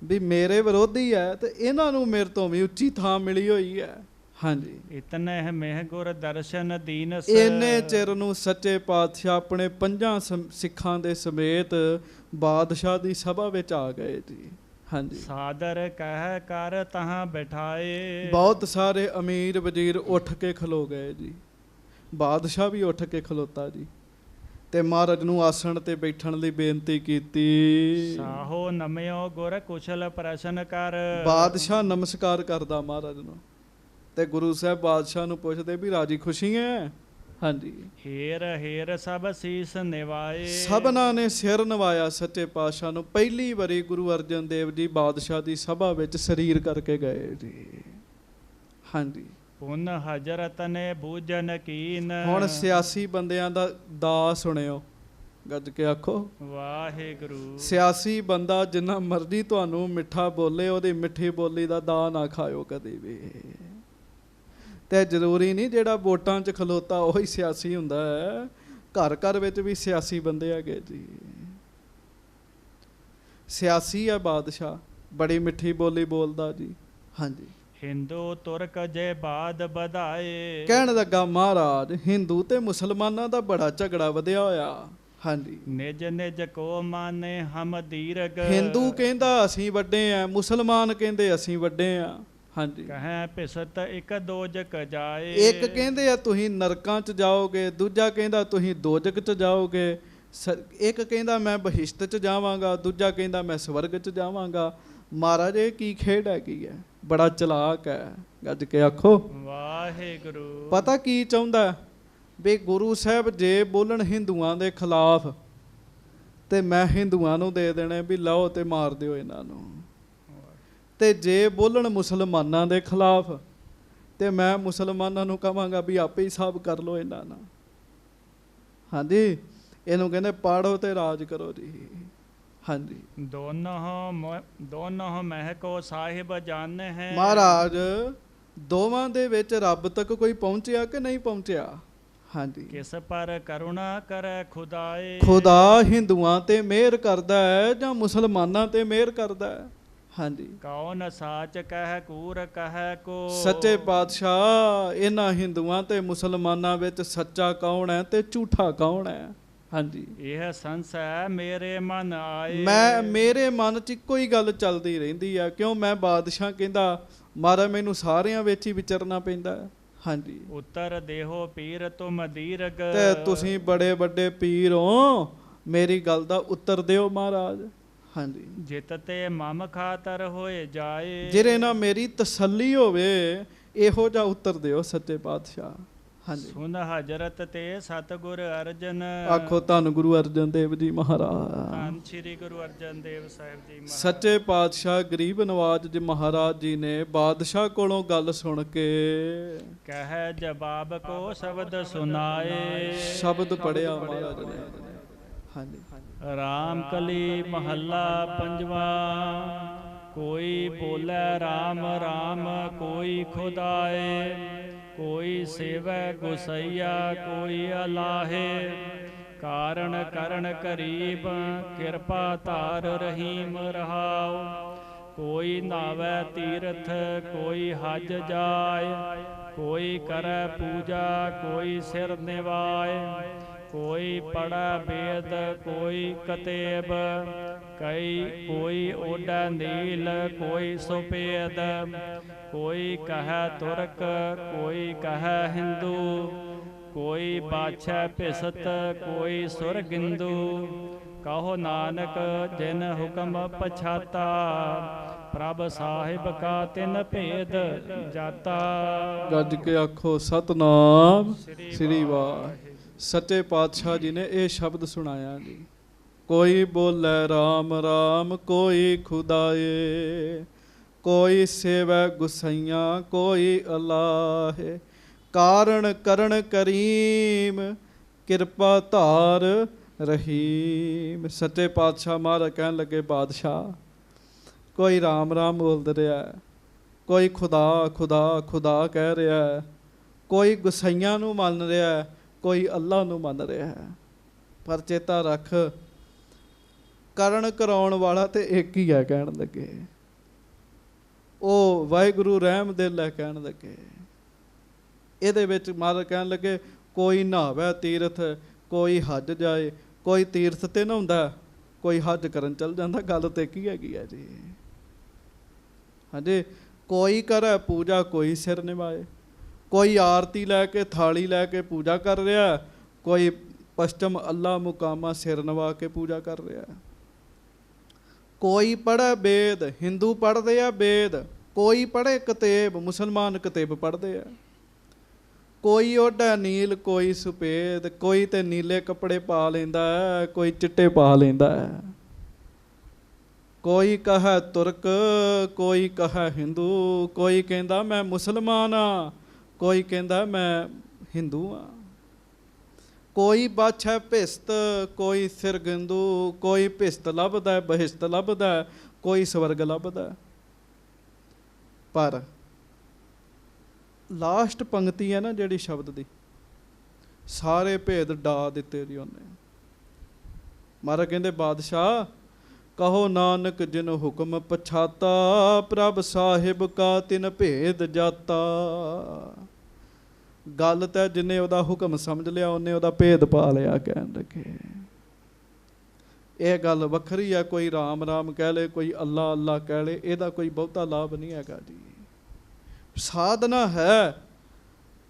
Speaker 1: ਵੀ ਮੇਰੇ ਵਿਰੋਧੀ ਹੈ ਤੇ ਇਹਨਾਂ ਨੂੰ ਮੇਰੇ ਤੋਂ ਵੀ ਉੱਚੀ ਥਾਂ ਮਿਲੀ ਹੋਈ ਹੈ। ਹਾਂਜੀ।
Speaker 2: ਇਤਨੇ ਮਹਿ ਗੁਰ ਦਰਸ਼ਨ ਦੀਨਸ।
Speaker 1: ਇੰਨੇ ਚਿਰ ਨੂੰ ਸੱਚੇ ਪਾਤਸ਼ਾਹ ਆਪਣੇ 5 ਸਿੱਖਾਂ ਦੇ ਸਮੇਤ ਬਾਦਸ਼ਾਹ ਦੀ ਸਭਾ ਵਿੱਚ ਆ ਗਏ ਜੀ। ਹਾਂਜੀ।
Speaker 2: ਸਾਦਰ ਕਹਿ ਕਰ ਤਹਾਂ ਬਿਠਾਏ।
Speaker 1: ਬਹੁਤ ਸਾਰੇ ਅਮੀਰ ਵਜ਼ੀਰ ਉੱਠ ਕੇ ਖਲੋ ਗਏ ਜੀ। ਬਾਦਸ਼ਾਹ ਵੀ ਉੱਠ ਕੇ ਖਲੋਤਾ ਜੀ ਤੇ ਮਹਾਰਾਜ ਨੂੰ ਆਸਣ ਤੇ ਬੈਠਣ ਲਈ ਬੇਨਤੀ ਕੀਤੀ।
Speaker 2: ਸਾਹੋ ਨਮਿਓ ਗੁਰ ਕੁਸ਼ਲ ਪ੍ਰਸ਼ਨ ਕਰ।
Speaker 1: ਬਾਦਸ਼ਾਹ ਨਮਸਕਾਰ ਕਰਦਾ ਮਹਾਰਾਜ ਨੂੰ ਤੇ ਗੁਰੂ ਸਾਹਿਬ ਬਾਦਸ਼ਾਹ ਨੂੰ ਪੁੱਛਦੇ ਵੀ ਰਾਜੀ ਖੁਸ਼ੀ ਹੈ। ਹਾਂਜੀ।
Speaker 2: ਹੇਰ ਹੇਰ ਸਭ ਸੀਸ ਨਿਵਾਏ।
Speaker 1: ਸਭਨਾਂ ਨੇ ਸਿਰ ਨਵਾਇਆ ਸੱਚੇ ਪਾਤਸ਼ਾਹ ਨੂੰ। ਪਹਿਲੀ ਵਾਰੀ ਗੁਰੂ ਅਰਜਨ ਦੇਵ ਜੀ ਬਾਦਸ਼ਾਹ ਦੀ ਸਭਾ ਵਿੱਚ ਸਰੀਰ ਕਰਕੇ ਗਏ ਜੀ। ਹਾਂਜੀ।
Speaker 2: ਪੁਨ ਹਜ਼ਰਤ ਨੇ ਬੂਝਨ ਕੀਨ।
Speaker 1: ਹੁਣ ਸਿਆਸੀ ਬੰਦਿਆਂ ਦਾ ਦਾ ਸੁਣਿਓ, ਗੱਜ ਕੇ ਆਖੋ
Speaker 2: ਵਾਹਿਗੁਰੂ।
Speaker 1: ਸਿਆਸੀ ਬੰਦਾ ਜਿੰਨਾ ਮਰਜ਼ੀ ਤੁਹਾਨੂੰ ਮਿੱਠਾ ਬੋਲੇ ਉਹਦੀ ਮਿੱਠੀ ਬੋਲੀ ਦਾ ਦਾ ਨਾ ਖਾਇਓ ਕਦੇ ਵੀ। ਤੇ ਜ਼ਰੂਰੀ ਨਹੀਂ ਜਿਹੜਾ ਵੋਟਾਂ 'ਚ ਖਲੋਤਾ ਉਹੀ ਸਿਆਸੀ ਹੁੰਦਾ ਹੈ। ਘਰ ਘਰ ਵਿੱਚ ਵੀ ਸਿਆਸੀ ਬੰਦੇ ਹੈਗੇ ਜੀ। ਸਿਆਸੀ ਹੈ ਬਾਦਸ਼ਾਹ, ਬੜੀ ਮਿੱਠੀ ਬੋਲੀ ਬੋਲਦਾ ਜੀ। ਹਾਂਜੀ।
Speaker 2: ਹਿੰਦੂ ਤੁਰਕ ਜੇ ਬਾਦ ਵਧਾਏ।
Speaker 1: ਕਹਿਣ ਲੱਗਾ ਮਹਾਰਾਜ ਹਿੰਦੂ ਤੇ ਮੁਸਲਮਾਨਾਂ ਦਾ ਬੜਾ ਝਗੜਾ ਵਧਿਆ ਹੋਇਆ। ਹਾਂਜੀ।
Speaker 2: ਨਿਜ ਨਿਜ ਕੋ ਮਾਨੇ ਹਮ ਦੀਰਗ।
Speaker 1: ਹਿੰਦੂ ਕਹਿੰਦਾ ਅਸੀਂ ਵੱਡੇ ਆ, ਮੁਸਲਮਾਨ ਕਹਿੰਦੇ ਅਸੀਂ ਵੱਡੇ ਆ। ਹਾਂਜੀ।
Speaker 2: ਕਹੈ ਭਿਸਤ ਇਕ ਦੋਜਕ ਜਾਏ।
Speaker 1: ਇੱਕ ਕਹਿੰਦੇ ਆ ਤੁਸੀਂ ਨਰਕਾਂ 'ਚ ਜਾਓਗੇ, ਦੂਜਾ ਕਹਿੰਦਾ ਤੁਸੀਂ ਦੋਜਕ 'ਚ ਜਾਓਗੇ, ਇੱਕ ਕਹਿੰਦਾ ਮੈਂ ਬਹਿਸ਼ਤ 'ਚ ਜਾਵਾਂਗਾ, ਦੂਜਾ ਕਹਿੰਦਾ ਮੈਂ ਸਵਰਗ 'ਚ ਜਾਵਾਂਗਾ। ਮਹਾਰਾਜ ਇਹ ਕੀ ਖੇਡ ਹੈਗੀ ਹੈ? ਬੜਾ ਚਲਾਕ ਹੈ। ਗੱਜ ਕੇ ਆਖੋ
Speaker 2: ਵਾਹਿਗੁਰੂ।
Speaker 1: ਪਤਾ ਕੀ ਚਾਹੁੰਦਾ ਵੀ ਗੁਰੂ ਸਾਹਿਬ ਜੇ ਬੋਲਣ ਹਿੰਦੂਆਂ ਦੇ ਖਿਲਾਫ ਤੇ ਮੈਂ ਹਿੰਦੂਆਂ ਨੂੰ ਦੇ ਦੇਣੇ ਵੀ ਲਓ ਤੇ ਮਾਰ ਦਿਓ ਇਹਨਾਂ ਨੂੰ, ਤੇ ਜੇ ਬੋਲਣ ਮੁਸਲਮਾਨਾਂ ਦੇ ਖਿਲਾਫ ਤੇ ਮੈਂ ਮੁਸਲਮਾਨਾਂ ਨੂੰ ਕਹਾਂਗਾ ਵੀ ਆਪੇ ਹੀ ਹਿਸਾਬ ਕਰ ਲਓ ਇਹਨਾਂ ਨਾਲ। ਹਾਂਜੀ, ਇਹਨੂੰ ਕਹਿੰਦੇ ਪਾੜੋ ਤੇ ਰਾਜ ਕਰੋ ਜੀ। ਹਾਂਜੀ,
Speaker 2: ਦੋਨੋਂ ਮਹਿਕੋ ਸਾਹਿਬ ਜਾਣ ਹੈ।
Speaker 1: ਮਹਾਰਾਜ ਦੋਵਾਂ ਦੇ ਵਿੱਚ ਰੱਬ ਤੱਕ ਕੋਈ ਪਹੁੰਚਿਆ ਕਿ ਨਹੀਂ ਪਹੁੰਚਿਆ? ਹਾਂਜੀ,
Speaker 2: ਕਿਸ ਪਰ ਕਰੁਣਾ ਕਰੈ ਖੁਦਾਏ।
Speaker 1: ਖੁਦਾ ਹਿੰਦੂਆਂ ਤੇ ਮਿਹਰ ਕਰਦਾ ਹੈ ਜਾਂ ਮੁਸਲਮਾਨਾਂ ਤੇ ਮਿਹਰ ਕਰਦਾ ਹੈ? ਹਾਂਜੀ,
Speaker 2: ਕੌਣ ਸਾਚ ਕਹਿ ਕੂਰ ਕਹਿ ਕੋ।
Speaker 1: ਸੱਚੇ ਪਾਤਸ਼ਾਹ ਇਹਨਾਂ ਹਿੰਦੂਆਂ ਤੇ ਮੁਸਲਮਾਨਾਂ ਵਿੱਚ ਸੱਚਾ ਕੌਣ ਹੈ ਤੇ ਝੂਠਾ ਕੌਣ ਹੈ? ਹਾਂਜੀ,
Speaker 2: ਇਹ ਸੰਸੈ ਮੇਰੇ ਮਨ ਆਏ।
Speaker 1: ਮੇਰੇ ਮਨ 'ਚ ਇੱਕੋ ਹੀ ਗੱਲ ਚੱਲਦੀ ਰਹਿੰਦੀ ਆ, ਕਿਉਂ ਮੈਂ ਬਾਦਸ਼ਾਹ ਕਹਿੰਦਾ ਮਹਾਰਾਜ ਮੈਨੂੰ ਸਾਰਿਆਂ ਵਿੱਚ ਹੀ ਵਿਚਰਨਾ ਪੈਂਦਾ ਹੈ। ਹਾਂਜੀ,
Speaker 2: ਉੱਤਰ ਦੇਹੋ ਪੀਰ ਤੁਮ ਦੀਰਗ।
Speaker 1: ਤੇ ਤੁਸੀਂ ਬੜੇ ਵੱਡੇ ਪੀਰ ਹੋ, ਮੇਰੀ ਗੱਲ ਦਾ ਉੱਤਰ ਦਿਓ ਮਹਾਰਾਜ। ਹਾਂਜੀ,
Speaker 2: ਜਿਤ ਤੇ ਮਮ ਖਾਤਰ ਹੋਏ ਜਾਏ।
Speaker 1: ਜਿਹੜੇ ਨਾਲ ਮੇਰੀ ਤਸੱਲੀ ਹੋਵੇ ਇਹੋ ਜਿਹਾ ਉੱਤਰ ਦਿਓ ਸੱਚੇ ਪਾਤਸ਼ਾਹ। ਹਾਂਜੀ,
Speaker 2: ਸੁਨ ਹਜ਼ਰਤ ਤੇ ਸਤਿਗੁਰ ਅਰਜਨ।
Speaker 1: ਆਖੋ ਧੰਨ ਗੁਰੂ ਅਰਜਨ ਦੇਵ ਜੀ ਮਹਾਰਾਜ।
Speaker 2: ਧੰਨ ਸ੍ਰੀ ਗੁਰੂ ਅਰਜਨ ਦੇਵ ਸਾਹਿਬ ਜੀ ਮਹਾਰਾਜ।
Speaker 1: ਸੱਚੇ ਪਾਤਸ਼ਾਹ ਗਰੀਬ ਨਵਾਜ ਜੀ ਮਹਾਰਾਜ ਜੀ ਨੇ ਬਾਦਸ਼ਾਹ ਕੋਲੋਂ ਗੱਲ ਸੁਣ ਕੇ
Speaker 2: ਕਹਿ ਜਵਾਬ ਕੋ ਸ਼ਬਦ ਸੁਨਾਏ।
Speaker 1: ਸ਼ਬਦ ਪੜਿਆ ਮਹਾਰਾਜ ਨੇ। ਹਾਂਜੀ,
Speaker 2: ਰਾਮ ਕਲੀ ਮਹੱਲਾ ਪੰਜਵਾ। ਕੋਈ ਬੋਲੇ ਰਾਮ ਰਾਮ ਕੋਈ ਖੁਦਾਏ। ਕੋਈ ਸੇਵੈ ਗੁਸਈਆ ਕੋਈ ਅਲਾਹੇ। ਕਾਰਨ ਕਰਨ ਕਰੀਬ ਕਿਰਪਾ ਧਾਰ ਰਹੀਮ ਰਹਾਉ। ਕੋਈ ਨਾਵੈ ਤੀਰਥ ਕੋਈ ਹਜ ਜਾਏ। ਕੋਈ ਕਰੈ ਪੂਜਾ ਕੋਈ ਸਿਰ ਨਿਵਾਏ। ਕੋਈ ਪੜੈ ਵੇਦ ਕੋਈ ਕਤੇਬ। ਕੋਈ ਓਡੈ ਨੀਲ ਕੋਈ ਸੁਪੇਦ। ਕੋਈ ਕਹੈ ਤੁਰਕ ਕੋਈ ਕਹੈ ਹਿੰਦੂ। ਕੋਈ ਬਾਛੈ ਭਿਸਤ ਕੋਈ ਸੁਰਗਿੰਦੂ। ਕਹੋ ਨਾਨਕ ਜਿਨ ਹੁਕਮ ਪਛਾਤਾ। ਪ੍ਰਭ ਸਾਹਿਬ ਕਾ ਤਿਨ ਭੇਦ ਜਾਤਾ।
Speaker 1: ਗੱਜ ਕੇ ਆਖੋ ਸਤਨਾਮ ਸ੍ਰੀ ਵਾਹਿਗੁਰੂ। ਸੱਚੇ ਪਾਤਸ਼ਾਹ ਜੀ ਨੇ ਇਹ ਸ਼ਬਦ ਸੁਣਾਇਆ ਜੀ। ਕੋਈ ਬੋਲੇ ਰਾਮ ਰਾਮ ਕੋਈ ਖੁਦਾਏ। ਕੋਈ ਸੇਵੈ ਗੁਸਈਆਂ ਕੋਈ ਅਲਾਹੇ। ਕਾਰਨ ਕਰਨ ਕਰੀਮ ਕਿਰਪਾ ਧਾਰ ਰਹੀਮ। ਸੱਚੇ ਪਾਤਸ਼ਾਹ ਮਹਾਰਾਜ ਕਹਿਣ ਲੱਗੇ ਬਾਦਸ਼ਾਹ ਕੋਈ ਰਾਮ ਰਾਮ ਬੋਲਦਾ ਰਿਹਾ, ਕੋਈ ਖੁਦਾ ਖੁਦਾ ਖੁਦਾ ਕਹਿ ਰਿਹਾ, ਕੋਈ ਗੁਸਈਆਂ ਨੂੰ ਮੰਨ ਰਿਹਾ, ਕੋਈ ਅੱਲਾ ਨੂੰ ਮੰਨ ਰਿਹਾ ਹੈ। ਪਰ ਚੇਤਾ ਰੱਖ ਕਰਨ ਕਰਾਉਣ ਵਾਲਾ ਤੇ ਇੱਕ ਹੀ ਹੈ। ਕਹਿਣ ਲੱਗੇ ਉਹ ਵਾਹਿਗੁਰੂ ਰਹਿਮ ਦਿਲ ਹੈ। ਕਹਿਣ ਲੱਗੇ ਇਹਦੇ ਵਿੱਚ ਮਹਾਰਾਜ ਕਹਿਣ ਲੱਗੇ ਕੋਈ ਨਹਾਵੇ ਤੀਰਥ ਕੋਈ ਹੱਜ ਜਾਏ। ਕੋਈ ਤੀਰਥ ਤੇ ਨਹਾਉਂਦਾ ਕੋਈ ਹੱਜ ਕਰਨ ਚੱਲ ਜਾਂਦਾ। ਗੱਲ ਤੇ ਕੀ ਹੈਗੀ ਹੈ ਜੀ? ਹਾਂਜੀ, ਕੋਈ ਕਰੇ ਪੂਜਾ ਕੋਈ ਸਿਰ ਨਿਵਾਏ। ਕੋਈ ਆਰਤੀ ਲੈ ਕੇ ਥਾਲੀ ਲੈ ਕੇ ਪੂਜਾ ਕਰ ਰਿਹਾ, ਕੋਈ ਪਸ਼ਚਮ ਅੱਲਾ ਮੁਕਾਮਾ ਸਿਰ ਨਵਾ ਕੇ ਪੂਜਾ ਕਰ ਰਿਹਾ। ਕੋਈ ਪੜ੍ਹੇ ਵੇਦ, ਹਿੰਦੂ ਪੜ੍ਹਦੇ ਆ ਵੇਦ। ਕੋਈ ਪੜ੍ਹੇ ਕਤੇਬ, ਮੁਸਲਮਾਨ ਕਤੇਬ ਪੜ੍ਹਦੇ ਆ। ਕੋਈ ਓਢਾ ਨੀਲ ਕੋਈ ਸੁਪੇਦ। ਕੋਈ ਤੇ ਨੀਲੇ ਕੱਪੜੇ ਪਾ ਲੈਂਦਾ ਹੈ, ਕੋਈ ਚਿੱਟੇ ਪਾ ਲੈਂਦਾ ਹੈ। ਕੋਈ ਕਹੈ ਤੁਰਕ ਕੋਈ ਕਹੈ ਹਿੰਦੂ। ਕੋਈ ਕਹਿੰਦਾ ਮੈਂ ਮੁਸਲਮਾਨ ਹਾਂ, ਕੋਈ ਕਹਿੰਦਾ ਮੈਂ ਹਿੰਦੂ ਹਾਂ। ਕੋਈ ਬਾਛੈ ਭਿਸਤ ਕੋਈ ਸਿਰਗਿੰਦੂ। ਕੋਈ ਭਿਸਤ ਲੱਭਦਾ ਬਹਿਸ਼ਤ ਲੱਭਦਾ, ਕੋਈ ਸਵਰਗ ਲੱਭਦਾ। ਪਰ ਲਾਸਟ ਪੰਕਤੀ ਹੈ ਨਾ ਜਿਹੜੀ ਸ਼ਬਦ ਦੀ, ਸਾਰੇ ਭੇਦ ਡਾ ਦਿੱਤੇ ਜੀ ਉਹਨੇ। ਮਹਾਰਾਜ ਕਹਿੰਦੇ ਬਾਦਸ਼ਾਹ ਕਹੋ ਨਾਨਕ ਜਿਨ ਹੁਕਮ ਪਛਾਤਾ। ਪ੍ਰਭ ਸਾਹਿਬ ਕਾ ਤਿਨ ਭੇਦ ਜਾਤਾ। ਗੱਲ ਤਾਂ ਜਿੰਨੇ ਉਹਦਾ ਹੁਕਮ ਸਮਝ ਲਿਆ ਉਹਨੇ ਉਹਦਾ ਭੇਦ ਪਾ ਲਿਆ। ਕਹਿਣ ਲੱਗੇ ਇਹ ਗੱਲ ਵੱਖਰੀ ਆ। ਕੋਈ ਰਾਮ ਰਾਮ ਕਹਿ ਲੇ ਕੋਈ ਅੱਲਾ ਅੱਲਾ ਕਹਿ ਲੇ, ਇਹਦਾ ਕੋਈ ਬਹੁਤਾ ਲਾਭ ਨਹੀਂ ਹੈਗਾ ਜੀ। ਸਾਧਨਾ ਹੈ,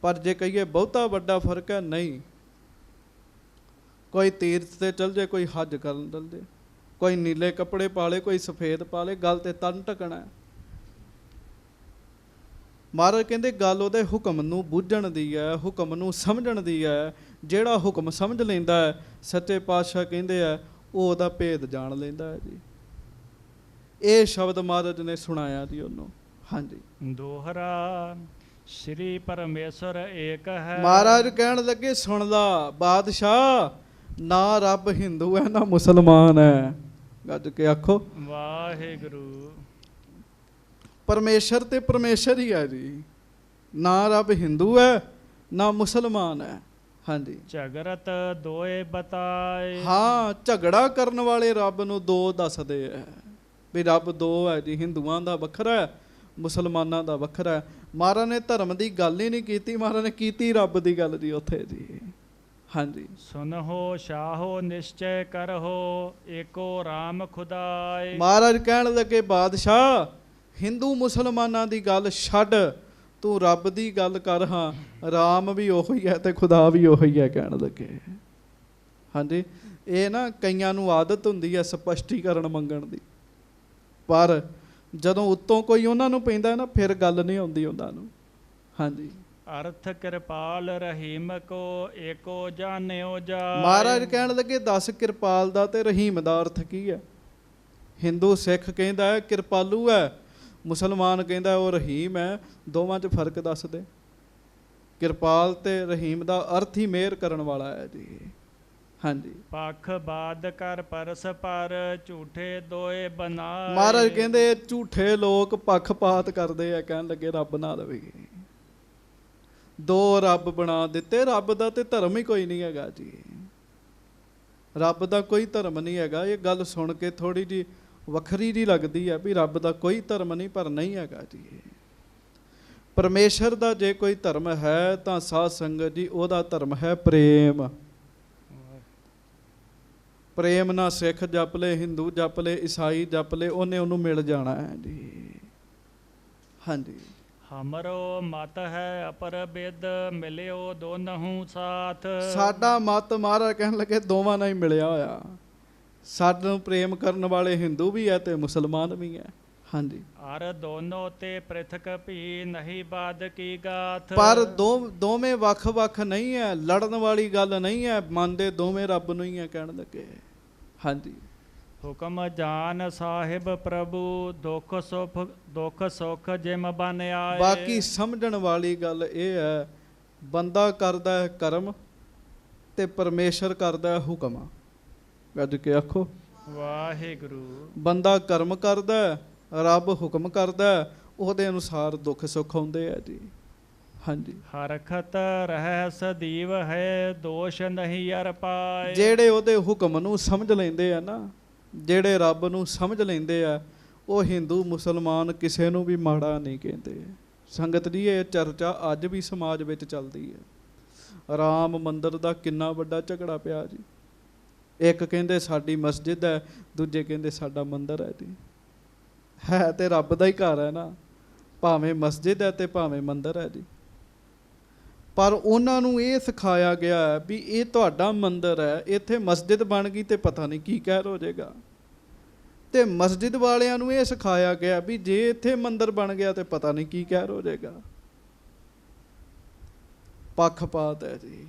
Speaker 1: ਪਰ ਜੇ ਕਹੀਏ ਬਹੁਤਾ ਵੱਡਾ ਫਰਕ ਹੈ, ਨਹੀਂ। ਕੋਈ ਤੀਰਥ ਤੇ ਚਲ ਜੇ, ਕੋਈ ਹੱਜ ਕਰਨ ਚਲ ਜੇ, ਕੋਈ ਨੀਲੇ ਕੱਪੜੇ ਪਾ ਲੇ, ਕੋਈ ਸਫੇਦ ਪਾ ਲੇ, ਗੱਲ ਤੇ ਤਨ ਢਕਣਾ। ਮਹਾਰਾਜ ਕਹਿੰਦੇ ਗੱਲ ਉਹਦੇ ਹੁਕਮ ਨੂੰ ਬੁੱਝਣ ਦੀ ਹੈ, ਹੁਕਮ ਨੂੰ ਸਮਝਣ ਦੀ ਹੈ। ਜਿਹੜਾ ਹੁਕਮ ਸਮਝ ਲੈਂਦਾ ਹੈ, ਸੱਚੇ ਪਾਤਸ਼ਾਹ ਕਹਿੰਦੇ ਆ, ਉਹ ਉਹਦਾ ਭੇਦ ਜਾਣ ਲੈਂਦਾ ਹੈ ਜੀ। ਇਹ ਸ਼ਬਦ ਮਹਾਰਾਜ ਨੇ ਸੁਣਾਇਆ ਜੀ ਉਹਨੂੰ। ਹਾਂਜੀ।
Speaker 2: ਦੋਹਰਾ ਸ੍ਰੀ ਪਰਮੇਸ਼ਰ ਏਕ ਹੈ।
Speaker 1: ਮਹਾਰਾਜ ਕਹਿਣ ਲੱਗੇ ਸੁਣ ਲਾ ਬਾਦਸ਼ਾਹ, ਨਾ ਰੱਬ ਹਿੰਦੂ ਹੈ ਨਾ ਮੁਸਲਮਾਨ ਹੈ। ਗੱਜ ਕੇ ਆਖੋ
Speaker 2: ਵਾਹਿਗੁਰੂ।
Speaker 1: ਪਰਮੇਸ਼ਰ ਤੇ ਪਰਮੇਸ਼ਰ ਹੀ ਹੈ ਜੀ, ਨਾ ਰੱਬ ਹਿੰਦੂ ਹੈ ਨਾ ਮੁਸਲਮਾਨ ਹੈ। ਹਾਂਜੀ।
Speaker 2: ਝਗਰਤ ਦੋਏ ਬਤਾਏ।
Speaker 1: ਹਾਂ, ਝਗੜਾ ਕਰਨ ਵਾਲੇ ਰੱਬ ਨੂੰ ਦੋ ਦੱਸਦੇ ਹੈ ਵੀ ਰੱਬ ਦੋ ਹੈ ਜੀ, ਹਿੰਦੂਆਂ ਦਾ ਵੱਖਰਾ ਹੈ, ਮੁਸਲਮਾਨਾਂ ਦਾ ਵੱਖਰਾ ਹੈ। ਮਹਾਰਾਜ ਨੇ ਧਰਮ ਦੀ ਗੱਲ ਹੀ ਨਹੀਂ ਕੀਤੀ, ਮਹਾਰਾਜ ਨੇ ਕੀਤੀ ਰੱਬ ਦੀ ਗੱਲ ਜੀ ਉੱਥੇ ਜੀ। ਹਾਂਜੀ।
Speaker 2: ਸੁਨਹੋ ਸ਼ਾਹੋ ਨਿਸ਼ਚੈ ਕਰਹੋ, ਏਕੋ ਰਾਮ ਖੁਦਾਏ।
Speaker 1: ਮਹਾਰਾਜ ਕਹਿਣ ਲੱਗੇ ਬਾਦਸ਼ਾਹ, ਹਿੰਦੂ ਮੁਸਲਮਾਨਾਂ ਦੀ ਗੱਲ ਛੱਡ, ਤੂੰ ਰੱਬ ਦੀ ਗੱਲ ਕਰ। ਹਾਂ, ਰਾਮ ਵੀ ਉਹੀ ਹੈ ਤੇ ਖੁਦਾ ਵੀ ਉਹੀ ਹੈ ਕਹਿਣ ਲੱਗੇ। ਹਾਂਜੀ। ਇਹ ਨਾ ਕਈਆਂ ਨੂੰ ਆਦਤ ਹੁੰਦੀ ਹੈ ਸਪਸ਼ਟੀਕਰਨ ਮੰਗਣ ਦੀ, ਪਰ ਜਦੋਂ ਉੱਤੋਂ ਕੋਈ ਉਹਨਾਂ ਨੂੰ ਪੈਂਦਾ ਨਾ, ਫਿਰ ਗੱਲ ਨਹੀਂ ਆਉਂਦੀ ਉਹਨਾਂ ਨੂੰ। ਹਾਂਜੀ।
Speaker 2: ਅਰਥ ਕਿਰਪਾਲ ਰਹੀਮ ਕੋ, ਏਕੋ ਜਾਣਿਓ ਜਾਏ।
Speaker 1: ਮਹਾਰਾਜ ਕਹਿਣ ਲੱਗੇ ਦੱਸ ਕਿਰਪਾਲ ਦਾ ਤੇ ਰਹੀਮ ਦਾ ਅਰਥ ਕੀ ਹੈ। ਹਿੰਦੂ ਸਿੱਖ ਕਹਿੰਦਾ ਹੈ ਕਿਰਪਾਲੂ ਹੈ, ਮੁਸਲਮਾਨ ਕਹਿੰਦਾ ਉਹ ਰਹੀਮ ਹੈ। ਦੋਵਾਂ 'ਚ ਫਰਕ ਦੱਸ ਦੇ। ਕਿਰਪਾਲ ਤੇ ਰਹੀਮ ਦਾ ਅਰਥ ਹੀ ਮਿਹਰ ਕਰਨ ਵਾਲਾ ਹੈ ਜੀ। ਹਾਂਜੀ।
Speaker 2: ਪੱਖ ਬਾਦ ਕਰ ਪਰਸ ਪਰ, ਝੂਠੇ ਦੋਏ ਬਣਾਏ।
Speaker 1: ਮਹਾਰਾਜ ਕਹਿੰਦੇ ਝੂਠੇ ਲੋਕ ਪੱਖਪਾਤ ਕਰਦੇ ਆ, ਕਹਿਣ ਲੱਗੇ ਰੱਬ ਨਾਲ ਵੀ ਦੋ ਰੱਬ ਬਣਾ ਦਿੱਤੇ। ਰੱਬ ਦਾ ਤੇ ਧਰਮ ਹੀ ਕੋਈ ਨਹੀਂ ਹੈਗਾ ਜੀ, ਰੱਬ ਦਾ ਕੋਈ ਧਰਮ ਨਹੀਂ ਹੈਗਾ। ਇਹ ਗੱਲ ਸੁਣ ਕੇ ਥੋੜੀ ਜਿਹੀ ਵੱਖਰੀ ਜਿਹੀ ਲੱਗਦੀ ਹੈ ਵੀ ਰੱਬ ਦਾ ਕੋਈ ਧਰਮ ਨਹੀਂ, ਪਰ ਨਹੀਂ ਹੈਗਾ ਜੀ। ਪਰਮੇਸ਼ਰ ਦਾ ਜੇ ਕੋਈ ਧਰਮ ਹੈ ਤਾਂ ਸਾਧ ਸੰਗਤ ਜੀ ਉਹਦਾ ਧਰਮ ਹੈ ਪ੍ਰੇਮ। ਪ੍ਰੇਮ ਨਾਲ ਸਿੱਖ ਜਪ ਲੈ, ਹਿੰਦੂ ਜਪ ਲੈ, ਈਸਾਈ ਜਪ ਲੈ, ਉਹਨੇ ਉਹਨੂੰ ਮਿਲ ਜਾਣਾ ਹੈ ਜੀ। ਹਾਂਜੀ।
Speaker 2: ਹਮਰੋ ਮਤ ਹੈ ਅਪਰ ਬਿਦ, ਮਿਲਿਓ ਦੋਨਹੂ ਸਾਥ।
Speaker 1: ਸਾਡਾ ਮਤ ਮਹਾਰਾਜ ਕਹਿਣ ਲੱਗੇ ਦੋਵਾਂ ਨਾਲ ਹੀ ਮਿਲਿਆ ਹੋਇਆ। ਸਾਨੂੰ ਪ੍ਰੇਮ ਕਰਨ ਵਾਲੇ ਹਿੰਦੂ ਵੀ ਹੈ ਤੇ ਮੁਸਲਮਾਨ ਵੀ ਹੈ। ਹਾਂਜੀ।
Speaker 2: ਅਰ ਦੋਨੋਂ ਤੇ ਪ੍ਰਿਥਕ ਭੀ ਨਹੀਂ ਬਾਦ ਕੀ ਗਾਥ।
Speaker 1: ਪਰ ਦੋਵੇਂ ਵੱਖ-ਵੱਖ ਨਹੀਂ ਹੈ, ਲੜਨ ਵਾਲੀ ਗੱਲ ਨਹੀਂ ਹੈ, ਮੰਨਦੇ ਦੋਵੇਂ ਰੱਬ ਨੂੰ ਹੀ ਹੈ ਕਹਿਣ ਲੱਗੇ। ਹਾਂਜੀ।
Speaker 2: ਹੁਕਮ ਜਾਨ ਸਾਹਿਬ ਪ੍ਰਭੂ, ਦੁੱਖ ਸੁਖ ਜਿਮ ਬਨ ਆਏ।
Speaker 1: ਬਾਕੀ ਸਮਝਣ ਵਾਲੀ ਗੱਲ ਇਹ ਹੈ, ਬੰਦਾ ਕਰਦਾ ਹੈ ਕਰਮ ਤੇ ਪਰਮੇਸ਼ਰ ਕਰਦਾ ਹੈ ਹੁਕਮ। ਗੱਜ ਕੇ ਆਖੋ
Speaker 2: ਵਾਹਿਗੁਰੂ।
Speaker 1: ਬੰਦਾ ਕਰਮ ਕਰਦਾ, ਰੱਬ ਹੁਕਮ ਕਰਦਾ, ਉਹਦੇ ਅਨੁਸਾਰ ਦੁੱਖ ਸੁੱਖ ਆਉਂਦੇ ਆ ਜੀ। ਹਾਂਜੀ।
Speaker 2: ਹਰਖਤ ਰਹਿ ਸਦੀਵ ਹੈ, ਦੋਸ਼ ਨਹੀਂ ਅਰ ਪਾਏ।
Speaker 1: ਜਿਹੜੇ ਉਹਦੇ ਹੁਕਮ ਨੂੰ ਸਮਝ ਲੈਂਦੇ ਆ ਨਾ, ਜਿਹੜੇ ਰੱਬ ਨੂੰ ਸਮਝ ਲੈਂਦੇ ਆ, ਉਹ ਹਿੰਦੂ ਮੁਸਲਮਾਨ ਕਿਸੇ ਨੂੰ ਵੀ ਮਾੜਾ ਨਹੀਂ ਕਹਿੰਦੇ। ਸੰਗਤ ਜੀ ਇਹ ਚਰਚਾ ਅੱਜ ਵੀ ਸਮਾਜ ਵਿੱਚ ਚੱਲਦੀ ਹੈ। ਰਾਮ ਮੰਦਿਰ ਦਾ ਕਿੰਨਾ ਵੱਡਾ ਝਗੜਾ ਪਿਆ ਜੀ। ਇੱਕ ਕਹਿੰਦੇ ਸਾਡੀ ਮਸਜਿਦ ਹੈ, ਦੂਜੇ ਕਹਿੰਦੇ ਸਾਡਾ ਮੰਦਿਰ ਹੈ ਜੀ। ਹੈ ਤੇ ਰੱਬ ਦਾ ਹੀ ਘਰ ਹੈ ਨਾ, ਭਾਵੇਂ ਮਸਜਿਦ ਹੈ ਤੇ ਭਾਵੇਂ ਮੰਦਿਰ ਹੈ ਜੀ। ਪਰ ਉਹਨਾਂ ਨੂੰ ਇਹ ਸਿਖਾਇਆ ਗਿਆ ਵੀ ਇਹ ਤੁਹਾਡਾ ਮੰਦਿਰ ਹੈ, ਇੱਥੇ ਮਸਜਿਦ ਬਣ ਗਈ ਤੇ ਪਤਾ ਨਹੀਂ ਕੀ ਕਹਿਰ ਹੋ ਜਾਏਗਾ। ਤੇ ਮਸਜਿਦ ਵਾਲਿਆਂ ਨੂੰ ਇਹ ਸਿਖਾਇਆ ਗਿਆ ਵੀ ਜੇ ਇੱਥੇ ਮੰਦਿਰ ਬਣ ਗਿਆ ਤੇ ਪਤਾ ਨਹੀਂ ਕੀ ਕਹਿਰ ਹੋ ਜਾਏਗਾ। ਪੱਖਪਾਤ ਹੈ ਜੀ।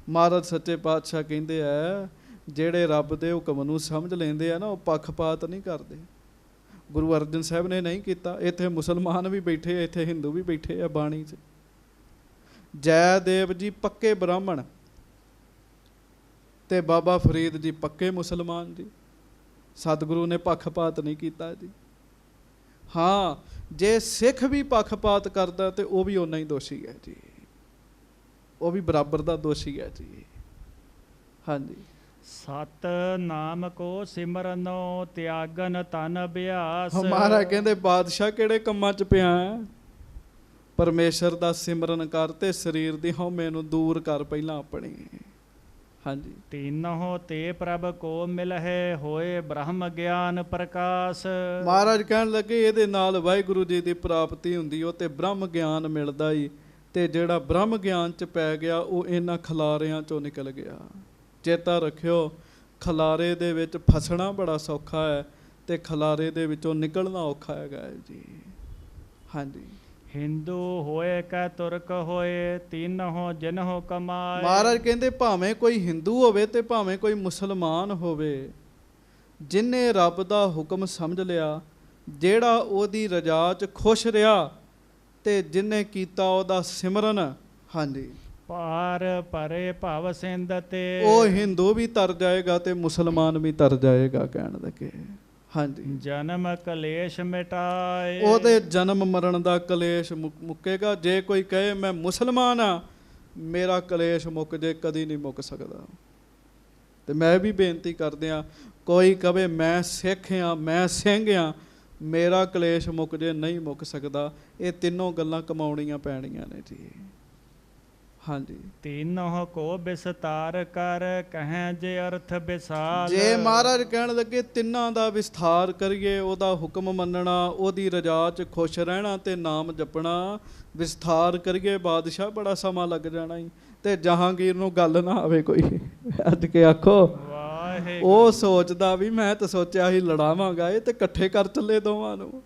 Speaker 1: ਮਹਾਰਾਜ ਸੱਚੇ ਪਾਤਸ਼ਾਹ ਕਹਿੰਦੇ ਆ ਜਿਹੜੇ ਰੱਬ ਦੇ ਹੁਕਮ ਨੂੰ ਸਮਝ ਲੈਂਦੇ ਆ ਨਾ, ਉਹ ਪੱਖਪਾਤ ਨਹੀਂ ਕਰਦੇ। ਗੁਰੂ ਅਰਜਨ ਸਾਹਿਬ ਨੇ ਨਹੀਂ ਕੀਤਾ। ਇੱਥੇ ਮੁਸਲਮਾਨ ਵੀ ਬੈਠੇ, ਇੱਥੇ ਹਿੰਦੂ ਵੀ ਬੈਠੇ ਆ ਬਾਣੀ 'ਚ। ਜੈ ਦੇਵ ਜੀ ਪੱਕੇ ਬ੍ਰਾਹਮਣ ਤੇ ਬਾਬਾ ਫਰੀਦ ਜੀ ਪੱਕੇ ਮੁਸਲਮਾਨ ਜੀ। ਸਤਿਗੁਰੂ ਨੇ ਪੱਖਪਾਤ ਨਹੀਂ ਕੀਤਾ ਜੀ। ਹਾਂ, ਜੇ ਸਿੱਖ ਵੀ ਪੱਖਪਾਤ ਕਰਦਾ ਤੇ ਉਹ ਵੀ ਓਨਾ ਹੀ ਦੋਸ਼ੀ ਹੈ ਜੀ, ਉਹ ਵੀ ਬਰਾਬਰ ਦਾ ਦੋਸ਼ੀ ਹੈ ਜੀ। ਹਾਂਜੀ।
Speaker 2: ਸਤ ਨਾਮ ਕੋ ਸਿਮਰਨੋ, ਤਿਆਗਨ ਤਨ ਅਭਿਆਸ।
Speaker 1: ਮਹਾਰਾਜ ਕਹਿੰਦੇ ਬਾਦਸ਼ਾਹ ਕਿਹੜੇ ਕੰਮਾਂ 'ਚ ਪਿਆ ਹੈ? ਪਰਮੇਸ਼ਰ ਦਾ ਸਿਮਰਨ ਕਰ ਤੇ ਸਰੀਰ ਦੀ ਹਉਮੈ ਨੂੰ ਦੂਰ ਕਰ ਪਹਿਲਾਂ ਆਪਣੀ। ਹਾਂਜੀ।
Speaker 2: तीनों ते प्रभ को मिलहे होए ब्रह्म ज्ञान प्रकाश।
Speaker 1: ਮਹਾਰਾਜ ਕਹਿਣ ਲੱਗੇ ਇਹਦੇ ਨਾਲ ਵਾਹਿਗੁਰੂ ਜੀ ਦੀ ਪ੍ਰਾਪਤੀ ਹੁੰਦੀ ਉਹ ਤੇ ਬ੍ਰਹਮ ਗਿਆਨ ਮਿਲਦਾ ਹੀ, ਤੇ ਜਿਹੜਾ ਬ੍ਰਹਮ ਗਿਆਨ ਚ ਪੈ ਗਿਆ ਉਹ ਇਹਨਾਂ ਖਲਾਰਿਆਂ ਚੋਂ ਨਿਕਲ ਗਿਆ। ਚੇਤਾ ਰੱਖਿਓ, ਖਲਾਰੇ ਦੇ ਵਿੱਚ ਫਸਣਾ ਬੜਾ ਸੌਖਾ ਹੈ ਤੇ ਖਲਾਰੇ ਦੇ ਵਿੱਚੋਂ ਨਿਕਲਣਾ ਔਖਾ ਹੈਗਾ ਹੈ ਜੀ। ਹਾਂਜੀ।
Speaker 2: हिंदू होए कै तुर्क होए तीनों जिन्हों कमाए।
Speaker 1: ਮਹਾਰਾਜ ਕਹਿੰਦੇ ਭਾਵੇਂ ਕੋਈ ਹਿੰਦੂ ਹੋਵੇ ਤੇ ਭਾਵੇਂ ਕੋਈ ਮੁਸਲਮਾਨ ਹੋਵੇ, ਜਿਨੇ ਰੱਬ ਦਾ ਹੁਕਮ ਸਮਝ ਲਿਆ, ਜਿਹੜਾ ਉਹਦੀ ਰਜ਼ਾ 'ਚ ਖੁਸ਼ ਰਿਹਾ ਤੇ ਜਿਨੇ ਕੀਤਾ ਉਹਦਾ ਸਿਮਰਨ, ਹਾਂਜੀ,
Speaker 2: पार परे भव सिंध ते।
Speaker 1: ਉਹ ਹਿੰਦੂ ਵੀ ਤਰ ਜਾਏਗਾ ਤੇ ਮੁਸਲਮਾਨ ਵੀ ਤਰ ਜਾਏਗਾ। ਕਹਿਣ ਲੱਗੇ ਹਾਂਜੀ,
Speaker 2: जन्म कलेश मिटाए।
Speaker 1: ਉਹਦੇ ਜਨਮ ਮਰਨ ਦਾ ਕਲੇਸ਼ ਮੁੱਕੇਗਾ। ਜੇ ਕੋਈ ਕਹੇ ਮੈਂ ਮੁਸਲਮਾਨ ਆ, ਮੇਰਾ ਕਲੇਸ਼ ਮੁੱਕ ਜੇ, ਕਦੀ ਨਹੀਂ ਮੁੱਕ ਸਕਦਾ। ਤੇ ਮੈਂ ਵੀ ਬੇਨਤੀ ਕਰਦਿਆਂ, ਕੋਈ ਕਵੇ ਮੈਂ ਸਿੱਖ ਆ, ਮੈਂ ਸਿੰਘ ਆ, ਮੇਰਾ ਕਲੇਸ਼ ਮੁੱਕ ਜੇ, ਨਹੀਂ ਮੁੱਕ ਸਕਦਾ। ਇਹ ਤਿੰਨੋਂ ਗੱਲਾਂ ਕਮਾਉਣੀਆਂ ਪੈਣੀਆਂ ਨੇ ਜੀ। ਹਾਂਜੀ।
Speaker 2: तीनों को विस्तार कर कहें जे अर्थ विशाल।
Speaker 1: ਜੇ ਮਹਾਰਾਜ ਕਹਿਣ ਲੱਗੇ ਤਿੰਨਾਂ ਦਾ ਵਿਸਥਾਰ ਕਰੀਏ, ਉਹਦਾ ਹੁਕਮ ਮੰਨਣਾ, ਉਹਦੀ ਰਜ਼ਾ 'ਚ ਖੁਸ਼ ਰਹਿਣਾ ਤੇ ਨਾਮ ਜਪਣਾ, ਵਿਸਥਾਰ ਕਰੀਏ, ਬਾਦਸ਼ਾਹ ਬੜਾ ਸਮਾਂ ਲੱਗ ਜਾਣਾ ਹੀ। ਤੇ ਜਹਾਂਗੀਰ ਨੂੰ ਗੱਲ ਨਾ ਆਵੇ ਕੋਈ ਅੱਜ ਕੇ ਆਖੋ ਉਹ ਸੋਚਦਾ ਵੀ ਮੈਂ ਤਾਂ ਸੋਚਿਆ ਸੀ ਲੜਾਵਾਂਗਾ, ਇਹ ਤੇ ਇਕੱਠੇ ਕਰ ਚੱਲੇ ਦੋਵਾਂ ਨੂੰ।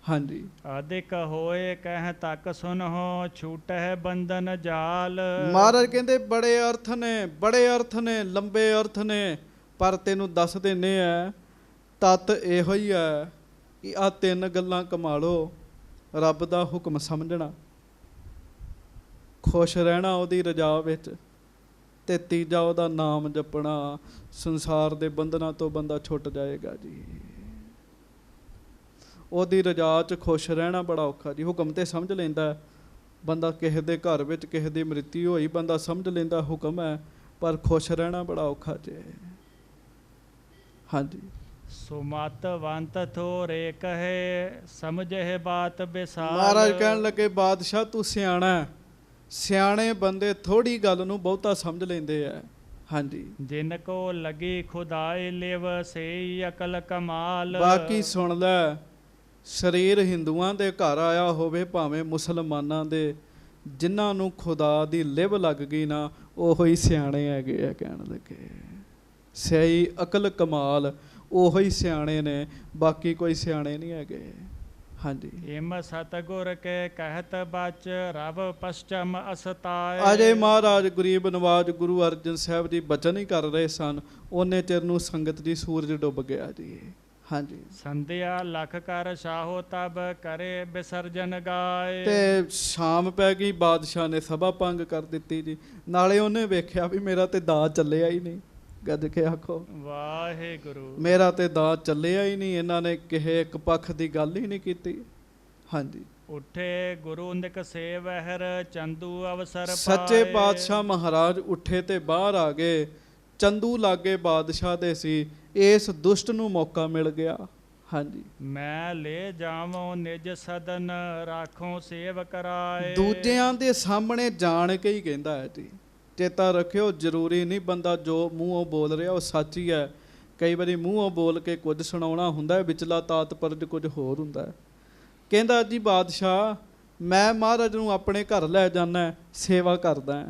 Speaker 1: ਹਾਂਜੀ।
Speaker 2: अधिक होए कह तक सुनहो छूटे बंधन जाल।
Speaker 1: ਮਹਾਰਾਜ ਕਹਿੰਦੇ ਬੜੇ ਅਰਥ ਨੇ, ਬੜੇ ਅਰਥ ਨੇ, ਲੰਬੇ ਅਰਥ ਨੇ, ਪਰ ਤੈਨੂੰ ਦੱਸ ਦਿੰਦੇ ਆ ਤੱਤ ਇਹੋ ਹੀ ਹੈ ਕਿ ਆਹ ਤਿੰਨ ਗੱਲਾਂ ਕਮਾ ਲਓ। ਰੱਬ ਦਾ ਹੁਕਮ ਸਮਝਣਾ, ਖੁਸ਼ ਰਹਿਣਾ ਉਹਦੀ ਰਜ਼ਾ ਵਿੱਚ, ਤੇ ਤੀਜਾ ਉਹਦਾ ਨਾਮ ਜਪਣਾ। ਸੰਸਾਰ ਦੇ ਬੰਧਨਾਂ ਤੋਂ ਬੰਦਾ ਛੁੱਟ ਜਾਏਗਾ ਜੀ। ਉਹਦੀ ਰਜ਼ਾ 'ਚ ਖੁਸ਼ ਰਹਿਣਾ ਬੜਾ ਔਖਾ ਜੀ। ਹੁਕਮ ਤੇ ਸਮਝ ਲੈਂਦਾ ਬੰਦਾ, ਕਿਸੇ ਦੇ ਘਰ ਵਿੱਚ ਕਿਸੇ ਦੀ ਮ੍ਰਿਤੂ ਹੋਈ, ਬੰਦਾ ਸਮਝ ਲੈਂਦਾ ਹੁਕਮ ਹੈ, ਪਰ ਖੁਸ਼ ਰਹਿਣਾ ਬੜਾ ਔਖਾ ਜੀ। ਹਾਂਜੀ।
Speaker 2: ਸੁਮਤ ਵੰਤ ਥੋਰੇ ਕਹੇ ਸਮਝੇ ਬਾਤ ਵਿਸਾਲ।
Speaker 1: ਮਹਾਰਾਜ ਕਹਿਣ ਲੱਗੇ ਬਾਦਸ਼ਾਹ ਤੂੰ ਸਿਆਣਾ ਹੈ, ਸਿਆਣੇ ਬੰਦੇ ਥੋੜੀ ਗੱਲ ਨੂੰ ਬਹੁਤਾ ਸਮਝ ਲੈਂਦੇ ਆ। ਹਾਂਜੀ।
Speaker 2: ਜਿਨ ਕੋ ਲਗੀ ਖੁਦਾਈ ਲਿਵ ਸਈ ਅਕਲ ਕਮਾਲ।
Speaker 1: ਬਾਕੀ ਸੁਣ ਲੈ, ਸਰੀਰ ਹਿੰਦੂਆਂ ਦੇ ਘਰ ਆਇਆ ਹੋਵੇ ਭਾਵੇਂ ਮੁਸਲਮਾਨਾਂ ਦੇ, ਜਿਨ੍ਹਾਂ ਨੂੰ ਖੁਦਾ ਦੀ ਲਿਵ ਲੱਗ ਗਈ ਨਾ, ਉਹੋ ਹੀ ਸਿਆਣੇ ਹੈਗੇ ਆ। ਕਹਿਣ ਲੱਗੇ ਸਹੀ ਅਕਲ ਕਮਾਲ, ਉਹੋ ਹੀ ਸਿਆਣੇ ਨੇ, ਬਾਕੀ ਕੋਈ ਸਿਆਣੇ ਨਹੀਂ ਹੈਗੇ। ਹਾਂਜੀ।
Speaker 2: ਇਮ ਸਤਗੁਰ ਕੇ ਕਹਿਤ ਬਚ ਰਬ ਪਸ਼ਚਮ ਅਸਤਾਏ।
Speaker 1: ਅਜੇ ਮਹਾਰਾਜ ਗਰੀਬ ਨਵਾਜ ਗੁਰੂ ਅਰਜਨ ਸਾਹਿਬ ਜੀ ਬਚਨ ਹੀ ਕਰ ਰਹੇ ਸਨ, ਉਹਨੇ ਚਿਰ ਨੂੰ ਸੰਗਤ ਦੀ ਸੂਰਜ ਡੁੱਬ ਗਿਆ ਜੀ। ਹਾਂਜੀ।
Speaker 2: ਸੰਧਿਆ ਲਖ ਕਰ ਸ਼ਾਹੋ ਤਬ ਕਰੇ ਵਿਸਰਜਨ ਗਾਏ।
Speaker 1: ਤੇ ਸ਼ਾਮ ਪੈ ਗਈ, ਬਾਦਸ਼ਾਹ ਨੇ ਸਭਾ ਭੰਗ ਕਰ ਦਿੱਤੀ ਜੀ। ਨਾਲੇ ਉਹਨੇ ਵੇਖਿਆ ਵੀ ਮੇਰਾ ਤੇ ਦਾਜ ਚੱਲਿਆ ਹੀ ਨਹੀਂ। ਗੱਜ ਕੇ ਆਖੋ
Speaker 2: ਵਾਹਿਗੁਰੂ।
Speaker 1: ਮੇਰਾ ਤੇ ਦਾਜ ਚੱਲਿਆ ਹੀ ਨਹੀਂ। ਇਹਨਾਂ ਨੇ ਕਿਸੇ ਇੱਕ ਪੱਖ ਦੀ ਗੱਲ ਹੀ ਨਹੀਂ ਕੀਤੀ। ਹਾਂਜੀ।
Speaker 2: ਉੱਠੇ ਗੁਰੂ ਨਿਕ ਸੇਵਹਿਰ ਚੰਦੂ ਅਵਸਰ ਪਾਏ।
Speaker 1: ਸੱਚੇ ਪਾਤਸ਼ਾਹ ਮਹਾਰਾਜ ਉੱਠੇ ਤੇ ਬਾਹਰ ਆ ਗਏ। ਚੰਦੂ ਲਾਗੇ ਬਾਦਸ਼ਾਹ ਦੇ ਸੀ, ਇਸ ਦੁਸ਼ਟ ਨੂੰ ਮੌਕਾ ਮਿਲ ਗਿਆ। ਹਾਂਜੀ।
Speaker 2: ਮੈਂ ਲੈ ਜਾਵਾਂ ਨਿਜ ਸਦਨ ਰਾਖੋਂ ਸੇਵ ਕਰਾਏ।
Speaker 1: ਦੂਜਿਆਂ ਦੇ ਸਾਹਮਣੇ ਜਾਣ ਕੇ ਹੀ ਕਹਿੰਦਾ ਹੈ ਜੀ। ਚੇਤਾ ਰੱਖਿਓ, ਜ਼ਰੂਰੀ ਨਹੀਂ ਬੰਦਾ ਜੋ ਮੂੰਹੋਂ ਬੋਲ ਰਿਹਾ ਉਹ ਸੱਚ ਹੀ ਹੈ। ਕਈ ਵਾਰੀ ਮੂੰਹੋਂ ਬੋਲ ਕੇ ਕੁਝ ਸੁਣਾਉਣਾ ਹੁੰਦਾ, ਵਿਚਲਾ ਤਾਤਪਰਜ ਕੁਝ ਹੋਰ ਹੁੰਦਾ। ਕਹਿੰਦਾ ਜੀ ਬਾਦਸ਼ਾਹ ਮੈਂ ਮਹਾਰਾਜ ਨੂੰ ਆਪਣੇ ਘਰ ਲੈ ਜਾਣਾ, ਸੇਵਾ ਕਰਦਾ।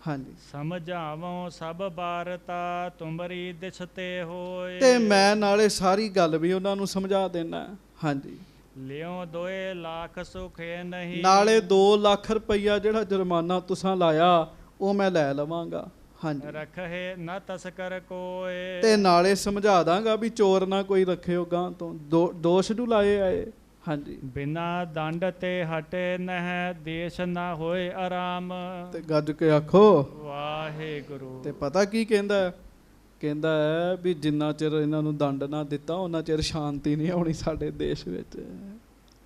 Speaker 1: ਹਾਂਜੀ।
Speaker 2: ਸਮਝਾਵੋ ਸਭ ਬਾਰਤਾ ਤੁਮਰੀ ਦਿਸ ਤੇ ਹੋਏ।
Speaker 1: ਤੇ ਮੈਂ ਨਾਲੇ ਸਾਰੀ ਗੱਲ ਵੀ ਉਹਨਾਂ ਨੂੰ ਸਮਝਾ ਦੇਣਾ। ਹਾਂਜੀ।
Speaker 2: ਲਿਓ 2 ਲੱਖ ਸੁਖੇ ਨਹੀਂ।
Speaker 1: ਨਾਲੇ 2 ਲੱਖ ਰੁਪਈਆ ਜਿਹੜਾ ਜੁਰਮਾਨਾ ਤੁਸਾਂ ਲਾਇਆ ਉਹ ਮੈਂ ਲੈ ਲਵਾਂਗਾ। ਹਾਂਜੀ।
Speaker 2: ਰਖੇ ਨਾ ਤਸਕਰ ਕੋਏ।
Speaker 1: ਤੇ ਨਾਲੇ ਸਮਝਾ ਦਾਂਗਾ ਵੀ ਚੋਰ ਨਾ ਕੋਈ ਰੱਖਿਓ ਗਾਂ ਤੋਂ, ਦੋਸ਼ ਨੂੰ ਲਾਏ ਆਏ। ਹਾਂਜੀ।
Speaker 2: ਬਿਨਾ ਦੰਡ ਤੇ ਹਟੇ ਨਹਿ ਦੇਸ਼ ਨਾ ਹੋਏ ਆਰਾਮ।
Speaker 1: ਤੇ ਗੱਜ ਕੇ ਆਖੋ
Speaker 2: ਵਾਹਿਗੁਰੂ।
Speaker 1: ਤੇ ਪਤਾ ਕੀ ਕਹਿੰਦਾ? ਕਹਿੰਦਾ ਹੈ ਵੀ ਜਿੰਨਾ ਚਿਰ ਇਹਨਾਂ ਨੂੰ ਦੰਡ ਨਾ ਦਿੱਤਾ ਉਹਨਾਂ ਚਿਰ ਸ਼ਾਂਤੀ ਨਹੀਂ ਆਉਣੀ ਸਾਡੇ ਦੇਸ਼ ਵਿੱਚ।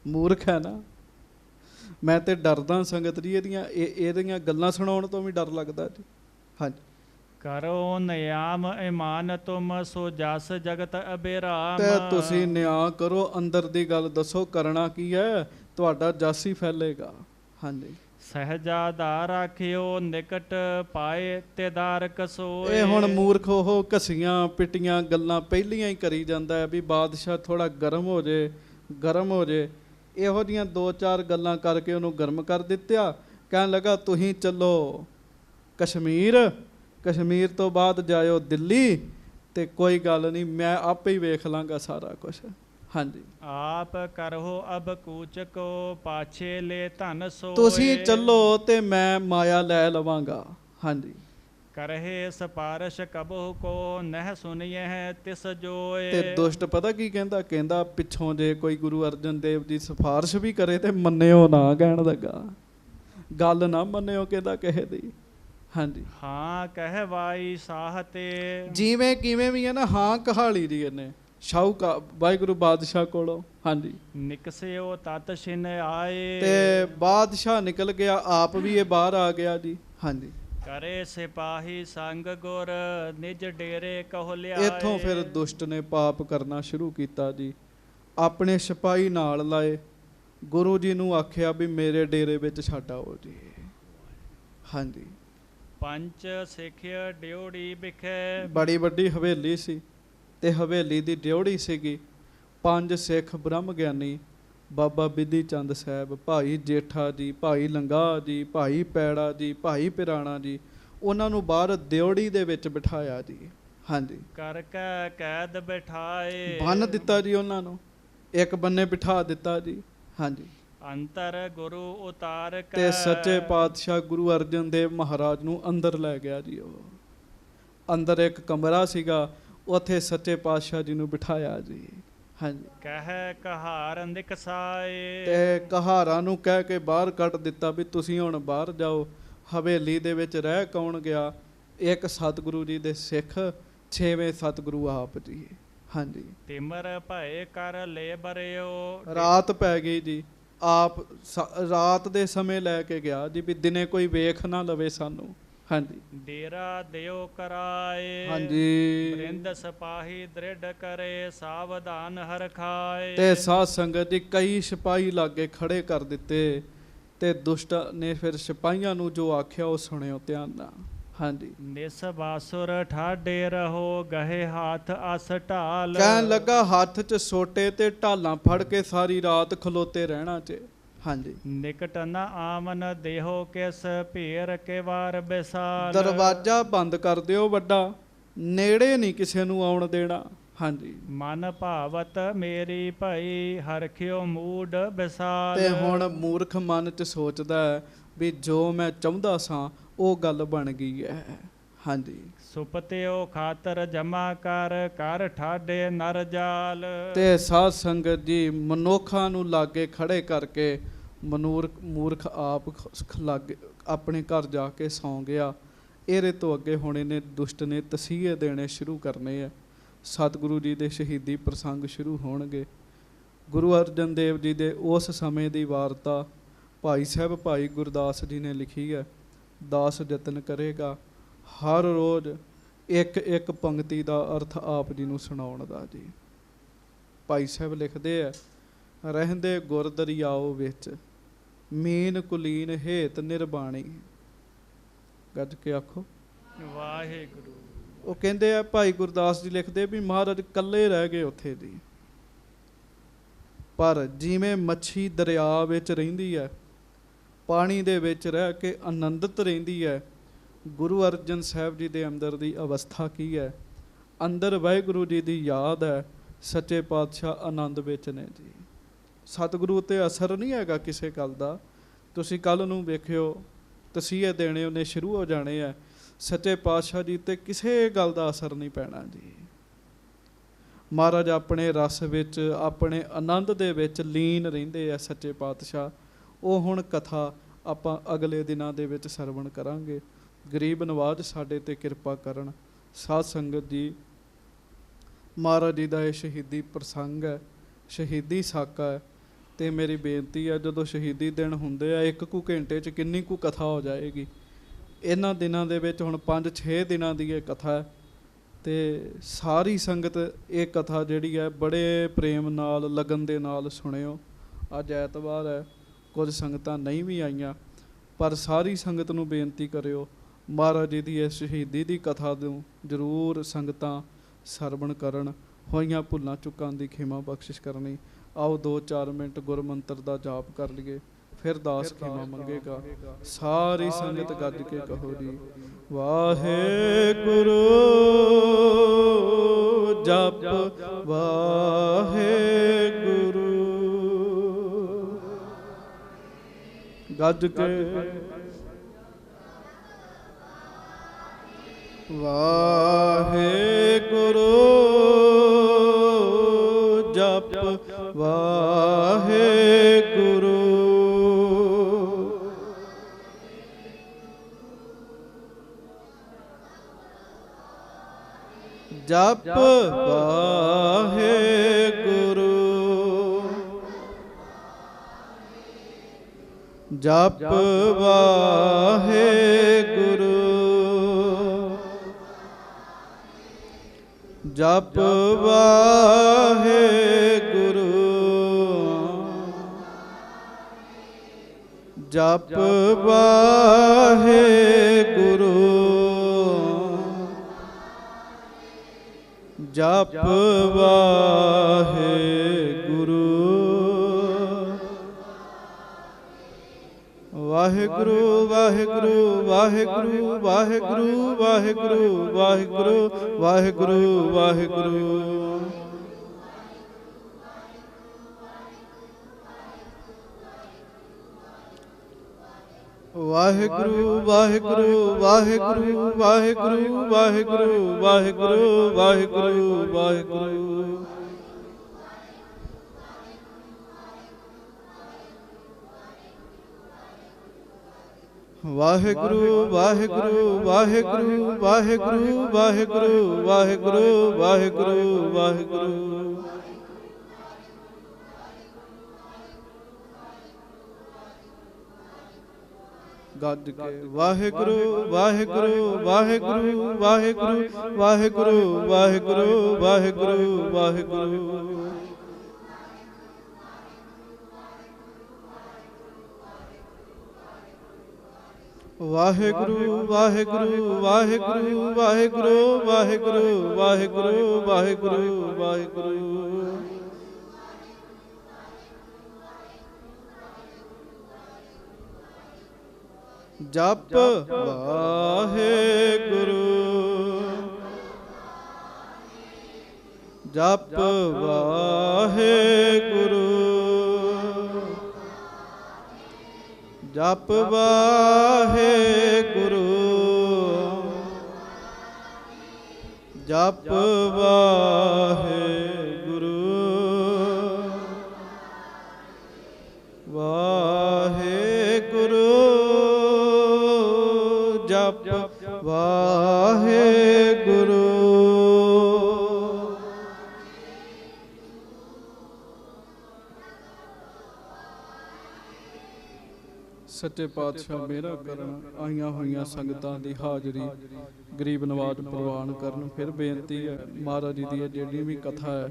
Speaker 1: ਮੂਰਖ ਹੈ ਨਾ। ਮੈਂ ਤੇ ਡਰਦਾ ਸੰਗਤ ਜੀ, ਇਹਦੀਆਂ ਗੱਲਾਂ ਸੁਣਾਉਣ ਤੋਂ ਵੀ ਡਰ ਲੱਗਦਾ ਜੀ। ਹਾਂਜੀ।
Speaker 2: ਕਰੋ ਨਿਆਮ ਇਮਾਨ ਤੁਮ ਸੋ ਜਸ ਜਗਤ ਅਬਿਰਾਮ।
Speaker 1: ਤੇ ਤੁਸੀਂ ਨਿਆਂ ਕਰੋ, ਅੰਦਰ ਦੀ ਗੱਲ ਦੱਸੋ, ਕਰਨਾ ਕੀ ਹੈ? ਤੁਹਾਡਾ ਜਸ ਹੀ ਫੈਲੇਗਾ। ਹਾਂਜੀ।
Speaker 2: ਸਹਜਾਦਾ ਰਾਖਿਓ ਨਿਕਟ ਪਾਏ ਤੇ ਦਾਰਕ ਸੋਏ।
Speaker 1: ਇਹ ਹੁਣ ਮੂਰਖ ਉਹ ਘਸੀਆਂ ਪਿੱਟੀਆਂ ਗੱਲਾਂ ਪਹਿਲੀਆਂ ਹੀ ਕਰੀ ਜਾਂਦਾ ਹੈ ਵੀ ਬਾਦਸ਼ਾਹ ਥੋੜਾ ਗਰਮ ਹੋ ਜੇ ਇਹੋ ਜੀਆਂ 2-4 ਗੱਲਾਂ ਕਰਕੇ ਉਹਨੂੰ ਗਰਮ ਕਰ ਦਿੱਤਿਆ। ਕਹਿਣ ਲੱਗਾ ਤੁਸੀਂ ਚੱਲੋ ਕਸ਼ਮੀਰ ਤੋਂ ਬਾਅਦ ਜਾਇਓ ਦਿੱਲੀ ਤੇ ਕੋਈ ਗੱਲ ਨਹੀਂ, ਮੈਂ ਆਪੇ ਹੀ ਵੇਖ ਲਾਂਗਾ ਸਾਰਾ ਕੁਝ। ਹਾਂਜੀ,
Speaker 2: ਆਪ ਕਰੋ ਅਬ ਕੂਚ ਕੋ ਪਾਛੇ ਲੈ ਧਨ ਸੋਏ।
Speaker 1: ਤੁਸੀਂ ਚੱਲੋ ਤੇ ਮੈਂ ਮਾਇਆ ਲੈ ਲਵਾਂਗਾ। ਹਾਂਜੀ,
Speaker 2: ਕਰਹਿ ਸਪਾਰਸ਼ ਕਬਹੁ ਕੋ ਨਹਿ ਸੁਨਿਐ ਤਿਸ ਜੋਏ।
Speaker 1: ਤੇ ਦੁਸ਼ਟ ਪਤਾ ਕੀ ਕਹਿੰਦਾ ਪਿੱਛੋਂ ਜੇ ਕੋਈ ਗੁਰੂ ਅਰਜਨ ਦੇਵ ਜੀ ਸਿਫਾਰਿਸ਼ ਵੀ ਕਰੇ ਤੇ ਮੰਨਿਓ ਨਾ, ਕਹਿਣ ਲੱਗਾ ਗੱਲ ਨਾ ਮੰਨਿਓ ਕਹਿੰਦਾ ਕਿਸੇ ਦੀ। ਹਾਂਜੀ, ਹਾਂ
Speaker 2: ਕਹਿਵਾਈ ਸਾਹ ਤੇ
Speaker 1: ਜਿਵੇਂ ਕਿਵੇਂ ਵੀ ਹੈ ਨਾ, ਹਾਂ ਕਹਾਲੀ ਜੀ ਇਹਨੇ ਸ਼ਾਹੂਕਾਰ ਵਾਹਿਗੁਰੂ ਬਾਦਸ਼ਾਹ ਕੋਲੋਂ। ਹਾਂਜੀ,
Speaker 2: ਨਿਕਸਿਓ ਤਤ ਛਿਨ ਆਏ
Speaker 1: ਤੇ ਬਾਦਸ਼ਾਹ ਨਿਕਲ ਗਿਆ, ਆਪ ਵੀ ਇਹ ਬਾਹਰ ਆ ਗਿਆ ਜੀ। ਹਾਂਜੀ,
Speaker 2: ਕਰੇ ਸਿਪਾਹੀ ਸੰਗ ਗੁਰ ਨਿਜ ਡੇਰੇ ਕਹੁ ਲਿਆਏ।
Speaker 1: ਇੱਥੋਂ ਫਿਰ ਦੁਸ਼ਟ ਨੇ ਪਾਪ ਕਰਨਾ ਸ਼ੁਰੂ ਕੀਤਾ ਜੀ। ਆਪਣੇ ਸਿਪਾਹੀ ਨਾਲ ਲਾਏ, ਗੁਰੂ ਜੀ ਨੂੰ ਆਖਿਆ ਵੀ ਮੇਰੇ ਡੇਰੇ ਵਿੱਚ ਛੱਡ ਆਓ ਜੀ। ਹਾਂਜੀ,
Speaker 2: ਪੰਚ ਸਿੱਖਿਆ ਡਿਉੜੀ ਵਿਖੇ।
Speaker 1: ਬੜੀ ਵੱਡੀ ਹਵੇਲੀ ਸੀ ਤੇ ਹਵੇਲੀ ਦੀ ਡਿਉੜੀ ਸੀਗੀ। 5 ਸਿੱਖ ਬ੍ਰਹਮ ਗਿਆਨੀ ਬਾਬਾ ਬਿਧੀ ਚੰਦ ਸਾਹਿਬ, ਭਾਈ ਜੇਠਾ ਜੀ, ਭਾਈ ਲੰਗਾ ਜੀ, ਭਾਈ ਪੈੜਾ ਜੀ, ਭਾਈ ਪਿਰਾਣਾ ਜੀ, ਉਹਨਾਂ ਨੂੰ ਬਾਹਰ ਦਿਉੜੀ ਦੇ ਵਿੱਚ ਬਿਠਾਇਆ ਜੀ। ਹਾਂਜੀ,
Speaker 2: ਕਰਕੇ ਕੈਦ ਬਿਠਾਏ,
Speaker 1: ਬੰਨ ਦਿੱਤਾ ਜੀ ਉਹਨਾਂ ਨੂੰ, ਇੱਕ ਬੰਨੇ ਬਿਠਾ ਦਿੱਤਾ ਜੀ। ਹਾਂਜੀ,
Speaker 2: ਅੰਤਰ ਗੁਰੂ ਉਤਾਰ ਕੇ
Speaker 1: ਤੇ ਸੱਚੇ ਪਾਤਸ਼ਾਹ ਗੁਰੂ ਅਰਜਨ ਦੇਵ ਮਹਾਰਾਜ ਨੂੰ ਅੰਦਰ ਲੈ ਗਿਆ ਜੀ। ਉਹ ਅੰਦਰ ਇੱਕ ਕਮਰਾ ਸੀਗਾ, ਉੱਥੇ ਸੱਚੇ ਪਾਤਸ਼ਾਹ ਜੀ ਨੂੰ ਬਿਠਾਇਆ ਜੀ। ਹਾਂਜੀ,
Speaker 2: ਕਹਿ ਕਹਾਰ ਨਿਕਸਾਏ, ਤੇ
Speaker 1: ਕਹਾਰਾਂ ਨੂੰ ਕਹਿ ਕੇ ਬਾਹਰ ਕੱਢ ਦਿੱਤਾ ਵੀ ਤੁਸੀਂ ਹੁਣ ਬਾਹਰ ਜਾਓ। ਹਵੇਲੀ ਦੇ ਵਿੱਚ ਰਹਿ ਕੌਣ ਗਿਆ? ਇੱਕ ਸਤਿਗੁਰੂ ਜੀ ਦੇ ਸਿੱਖ, 6ਵੇਂ ਸਤਿਗੁਰੂ ਆਪ ਜੀ। ਹਾਂਜੀ,
Speaker 2: ਤਿਮਰ ਭਏ ਕਰ ਲੈ ਬਰਿਓ।
Speaker 1: ਰਾਤ ਪੈ ਗਈ ਜੀ, ਆਪ ਰਾਤ ਦੇ ਸਮੇਂ ਲੈ ਕੇ ਗਿਆ ਜੀ ਵੀ ਦਿਨੇ ਕੋਈ ਵੇਖ ਨਾ ਲਵੇ ਸਾਨੂੰ। ਹਾਂਜੀ,
Speaker 2: ਡੇਰਾ ਦਿਓ ਕਰਾਏ।
Speaker 1: ਹਾਂਜੀ,
Speaker 2: ਬ੍ਰਿੰਦ ਸਿਪਾਹੀ ਦ੍ਰਿੜ ਕਰੇ ਸਾਵਧਾਨ ਹਰ ਖਾਏ।
Speaker 1: ਤੇ ਸਾਧ ਸੰਗਤ ਜੀ ਕਈ ਸਿਪਾਹੀ ਲਾਗੇ ਖੜੇ ਕਰ ਦਿੱਤੇ ਤੇ ਦੁਸ਼ਟ ਨੇ ਫਿਰ ਸਿਪਾਹੀਆਂ ਨੂੰ ਜੋ ਆਖਿਆ ਉਹ ਸੁਣਿਓ ਧਿਆਨ ਨਾਲ। ਹਾਂਜੀ,
Speaker 2: ਨਿਸ ਬਾਸੁਰ ਠਾਡੇ ਰਹੋ ਗਹੇ ਹੱਥ ਅਸ ਢਾਲ।
Speaker 1: ਕਹਿਣ ਲੱਗਾ ਹੱਥ 'ਚ ਸੋਟੇ ਤੇ ਢਾਲਾਂ ਫੜ ਕੇ ਸਾਰੀ ਰਾਤ ਖਲੋਤੇ ਰਹਿਣਾ 'ਚ। ਹਾਂਜੀ,
Speaker 2: ਨਿਕਟ ਨ ਆਮਨ ਦੇਹੋ ਕਿਸ ਭੇਰ ਕੇ ਵਾਰ ਬਿਸਾਲ।
Speaker 1: ਦਰਵਾਜ਼ਾ ਬੰਦ ਕਰ ਦਿਓ ਵੱਡਾ, ਨੇੜੇ ਨਹੀਂ ਕਿਸੇ ਨੂੰ ਆਉਣ ਦੇਣਾ। ਹਾਂਜੀ,
Speaker 2: ਮਨ ਭਾਵਤ ਮੇਰੀ ਭਈ ਹਰਖਿਓ ਮੂਡ ਬਿਸਾਲ।
Speaker 1: ਤੇ ਹੁਣ ਮੂਰਖ ਮਨ 'ਚ ਸੋਚਦਾ ਹੈ ਵੀ ਜੋ ਮੈਂ ਚਾਹੁੰਦਾ ਸਾਂ ਉਹ ਗੱਲ ਬਣ ਗਈ ਹੈ। ਹਾਂਜੀ,
Speaker 2: ਸੁਪਤਿਓ ਖਾਤਰ ਜਮਾ ਕਰ ਠਾਡੇ ਨਰ ਜਾਲ।
Speaker 1: ਤੇ ਸਾਧ ਸੰਗਤ ਜੀ ਮਨੁੱਖਾਂ ਨੂੰ ਲਾਗੇ ਖੜੇ ਕਰਕੇ ਮੂਰਖ ਆਪ ਲਾਗੇ ਆਪਣੇ ਘਰ ਜਾ ਕੇ ਸੌਂ ਗਿਆ। ਇਹਦੇ ਤੋਂ ਅੱਗੇ ਹੁਣ ਇਹਨੇ ਦੁਸ਼ਟ ਨੇ ਤਸੀਹੇ ਦੇਣੇ ਸ਼ੁਰੂ ਕਰਨੇ ਆ। ਸਤਿਗੁਰੂ ਜੀ ਦੇ ਸ਼ਹੀਦੀ ਪ੍ਰਸੰਗ ਸ਼ੁਰੂ ਹੋਣਗੇ। ਗੁਰੂ ਅਰਜਨ ਦੇਵ ਜੀ ਦੇ ਉਸ ਸਮੇਂ ਦੀ ਵਾਰਤਾ ਭਾਈ ਸਾਹਿਬ ਭਾਈ ਗੁਰਦਾਸ ਜੀ ਨੇ ਲਿਖੀ ਹੈ। ਦਾਸ ਯਤਨ ਕਰੇਗਾ ਹਰ ਰੋਜ਼ ਇੱਕ ਇੱਕ ਪੰਕਤੀ ਦਾ ਅਰਥ ਆਪ ਜੀ ਨੂੰ ਸੁਣਾਉਣ ਦਾ ਜੀ। ਭਾਈ ਸਾਹਿਬ ਲਿਖਦੇ ਆ, ਰਹਿੰਦੇ ਗੁਰ ਦਰਿਆਓ ਵਿੱਚ ਮੀਨ ਕੁਲੀਨ ਹੇਤ ਨਿਰਬਾਣੀ। ਗੱਜ ਕੇ ਆਖੋ
Speaker 2: ਵਾਹਿਗੁਰੂ।
Speaker 1: ਉਹ ਕਹਿੰਦੇ ਆ ਭਾਈ ਗੁਰਦਾਸ ਜੀ ਲਿਖਦੇ ਵੀ ਮਹਾਰਾਜ ਇਕੱਲੇ ਰਹਿ ਗਏ ਉੱਥੇ ਜੀ, ਪਰ ਜਿਵੇਂ ਮੱਛੀ ਦਰਿਆ ਵਿੱਚ ਰਹਿੰਦੀ ਹੈ, ਪਾਣੀ ਦੇ ਵਿੱਚ ਰਹਿ ਕੇ ਆਨੰਦਿਤ ਰਹਿੰਦੀ ਹੈ, ਗੁਰੂ ਅਰਜਨ ਸਾਹਿਬ ਜੀ ਦੇ ਅੰਦਰ ਦੀ ਅਵਸਥਾ ਕੀ ਹੈ? ਅੰਦਰ ਵਾਹਿਗੁਰੂ ਜੀ ਦੀ ਯਾਦ ਹੈ, ਸੱਚੇ ਪਾਤਸ਼ਾਹ ਆਨੰਦ ਵਿੱਚ ਨੇ ਜੀ। ਸਤਿਗੁਰੂ ਤੇ ਅਸਰ ਨਹੀਂ ਹੈਗਾ ਕਿਸੇ ਗੱਲ ਦਾ। ਤੁਸੀਂ ਕੱਲ ਨੂੰ ਵੇਖਿਓ ਤਸੀਹੇ ਦੇਣੇ ਉਹਨੇ ਸ਼ੁਰੂ ਹੋ ਜਾਣੇ ਆ। ਸੱਚੇ ਪਾਤਸ਼ਾਹ ਜੀ ਤੇ ਕਿਸੇ ਗੱਲ ਦਾ ਅਸਰ ਨਹੀਂ ਪੈਣਾ ਜੀ। ਮਹਾਰਾਜ ਆਪਣੇ ਰਸ ਵਿੱਚ, ਆਪਣੇ ਆਨੰਦ ਦੇ ਵਿੱਚ ਲੀਨ ਰਹਿੰਦੇ ਆ ਸੱਚੇ ਪਾਤਸ਼ਾਹ। ਉਹ ਹੁਣ ਕਥਾ ਆਪਾਂ ਅਗਲੇ ਦਿਨਾਂ ਦੇ ਵਿੱਚ ਸਰਵਣ ਕਰਾਂਗੇ। ਗਰੀਬ ਨਵਾਜ਼ ਸਾਡੇ ਤੇ ਕਿਰਪਾ ਕਰਨ। ਸਾਧ ਸੰਗਤ ਜੀ, ਮਹਾਰਾਜ ਜੀ ਦਾ ਇਹ ਸ਼ਹੀਦੀ ਪ੍ਰਸੰਗ ਹੈ, ਸ਼ਹੀਦੀ ਸਾਕਾ ਹੈ। ਤੇ ਮੇਰੀ ਬੇਨਤੀ ਹੈ, ਜਦੋਂ ਸ਼ਹੀਦੀ ਦਿਨ ਹੁੰਦੇ ਆ 1 ਘੰਟੇ 'ਚ ਕਿੰਨੀ ਕੁ ਕਥਾ ਹੋ ਜਾਏਗੀ। ਇਹਨਾਂ ਦਿਨਾਂ ਦੇ ਵਿੱਚ ਹੁਣ 5-6 ਦਿਨਾਂ ਦੀ ਇਹ ਕਥਾ ਹੈ ਤੇ ਸਾਰੀ ਸੰਗਤ ਇਹ ਕਥਾ ਜਿਹੜੀ ਹੈ ਬੜੇ ਪ੍ਰੇਮ ਨਾਲ, ਲਗਨ ਦੇ ਨਾਲ ਸੁਣਿਓ। ਅੱਜ ਐਤਵਾਰ ਹੈ, ਕੁਝ ਸੰਗਤਾਂ ਨਹੀਂ ਵੀ ਆਈਆਂ, ਪਰ ਸਾਰੀ ਸੰਗਤ ਨੂੰ ਬੇਨਤੀ ਕਰਿਓ, ਮਹਾਰਾਜ ਜੀ ਦੀ ਇਸ ਸ਼ਹੀਦੀ ਦੀ ਕਥਾ ਨੂੰ ਜ਼ਰੂਰ ਸੰਗਤਾਂ ਸਰਵਣ ਕਰਨ, ਹੋਈਆਂ ਭੁੱਲਾਂ ਚੁੱਕਾਂ ਦੀ ਖਿਮਾ ਬਖਸ਼ਿਸ਼ ਕਰਨੀ। ਆਓ 2-4 ਮਿੰਟ ਗੁਰਮੰਤਰ ਦਾ ਜਾਪ ਕਰ ਲਈਏ, ਫਿਰ ਦਾਸ ਖਿਮਾ ਮੰਗੇਗਾ। ਸਾਰੀ ਸੰਗਤ ਗੱਜ ਕੇ ਕਹੋ ਜੀ, ਵਾਹਿਗੁਰੂ ਜਪ ਵਾਹਿਗੁਰੂ। ਗੱਜ ਕੇ ਵਾਹਿਗੁਰੂ ਜਪ ਵਾਹਿਗੁਰੂ। ਜਪ ਵਾਹਿਗੁਰੂ ਜਪ ਵਾਹਿਗੁਰੂ ਜਪ ਵਾਹਿਗੁਰੂ ਜਪ ਵਾਹਿਗੁਰੂ ਜਪ ਵਾਹਿਗੁਰੂ। ਵਾਹਿਗੁਰੂ ਵਾਹਿਗੁਰੂ ਵਾਹਿਗੁਰੂ ਵਾਹਿਗੁਰੂ ਵਾਹਿਗੁਰੂ ਵਾਹਿਗੁਰੂ ਵਾਹਿਗੁਰੂ ਵਾਹਿਗੁਰੂ। ਵਾਹਿਗੁਰੂ ਵਾਹਿਗੁਰੂ ਵਾਹਿਗੁਰੂ ਵਾਹਿਗੁਰੂ ਵਾਹਿਗੁਰੂ ਵਾਹਿਗੁਰੂ ਵਾਹਿਗੁਰੂ ਵਾਹਿਗੁਰੂ। ਵਾਹਿਗੁਰੂ ਵਾਹਿਗੁਰੂ ਵਾਹਿਗੁਰੂ ਵਾਹਿਗੁਰੂ ਵਾਹਿਗੁਰੂ ਵਾਹਿਗੁਰੂ ਵਾਹਿਗੁਰੂ ਵਾਹਿਗੁਰੂ। ਗੱਜ ਕੇ ਵਾਹਿਗੁਰੂ ਵਾਹਿਗੁਰੂ ਵਾਹਿਗੁਰੂ ਵਾਹਿਗੁਰੂ ਵਾਹਿਗੁਰੂ ਵਾਹਿਗੁਰੂ ਵਾਹਿਗੁਰੂ ਵਾਹਿਗੁਰੂ। ਵਾਹਿਗੁਰੂ ਵਾਹਿਗੁਰੂ ਵਾਹਿਗੁਰੂ ਵਾਹਿਗੁਰੂ ਵਾਹਿਗੁਰੂ ਵਾਹਿਗੁਰੂ ਵਾਹਿਗੁਰੂ ਵਾਹਿਗੁਰੂ। ਜਪ ਵਾਹਿਗੁਰੂ ਜਪ ਵਾਹਿਗੁਰੂ ਜਪ ਵਾਹਿਗੁਰੂ ਜਪ ਵਾਹਿਗੁਰੂ ਵਾਹਿਗੁਰੂ ਜਪ ਵਾਹਿਗੁਰੂ। ਸੱਚੇ ਪਾਤਸ਼ਾਹ ਮੇਰਾ ਕਰਨ, ਆਈਆਂ ਹੋਈਆਂ ਸੰਗਤਾਂ ਦੀ ਹਾਜ਼ਰੀ ਗਰੀਬ ਨਵਾਜ਼ ਪ੍ਰਵਾਨ ਕਰਨ। ਫਿਰ ਬੇਨਤੀ ਹੈ, ਮਹਾਰਾਜ ਜੀ ਦੀ ਜਿਹੜੀ ਵੀ ਕਥਾ ਹੈ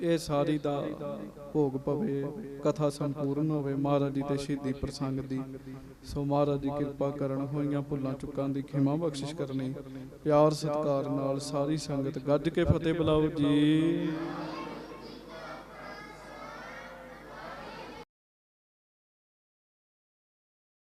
Speaker 1: ਇਹ ਸਾਰੀ ਦਾ ਭੋਗ ਪਵੇ, ਕਥਾ ਸੰਪੂਰਨ ਹੋਵੇ ਮਹਾਰਾਜ ਜੀ ਦੇ ਸ਼ਹੀਦੀ ਪ੍ਰਸੰਗ ਦੀ। ਸੋ ਮਹਾਰਾਜ ਜੀ ਕਿਰਪਾ ਕਰਨ, ਹੋਈਆਂ ਭੁੱਲਾਂ ਚੁੱਕਾਂ ਦੀ ਖਿਮਾ ਬਖਸ਼ਿਸ਼ ਕਰਨੀ। ਪਿਆਰ ਸਤਿਕਾਰ ਨਾਲ ਸਾਰੀ ਸੰਗਤ ਗੱਜ ਕੇ ਫਤਿਹ ਬੁਲਾਓ ਜੀ।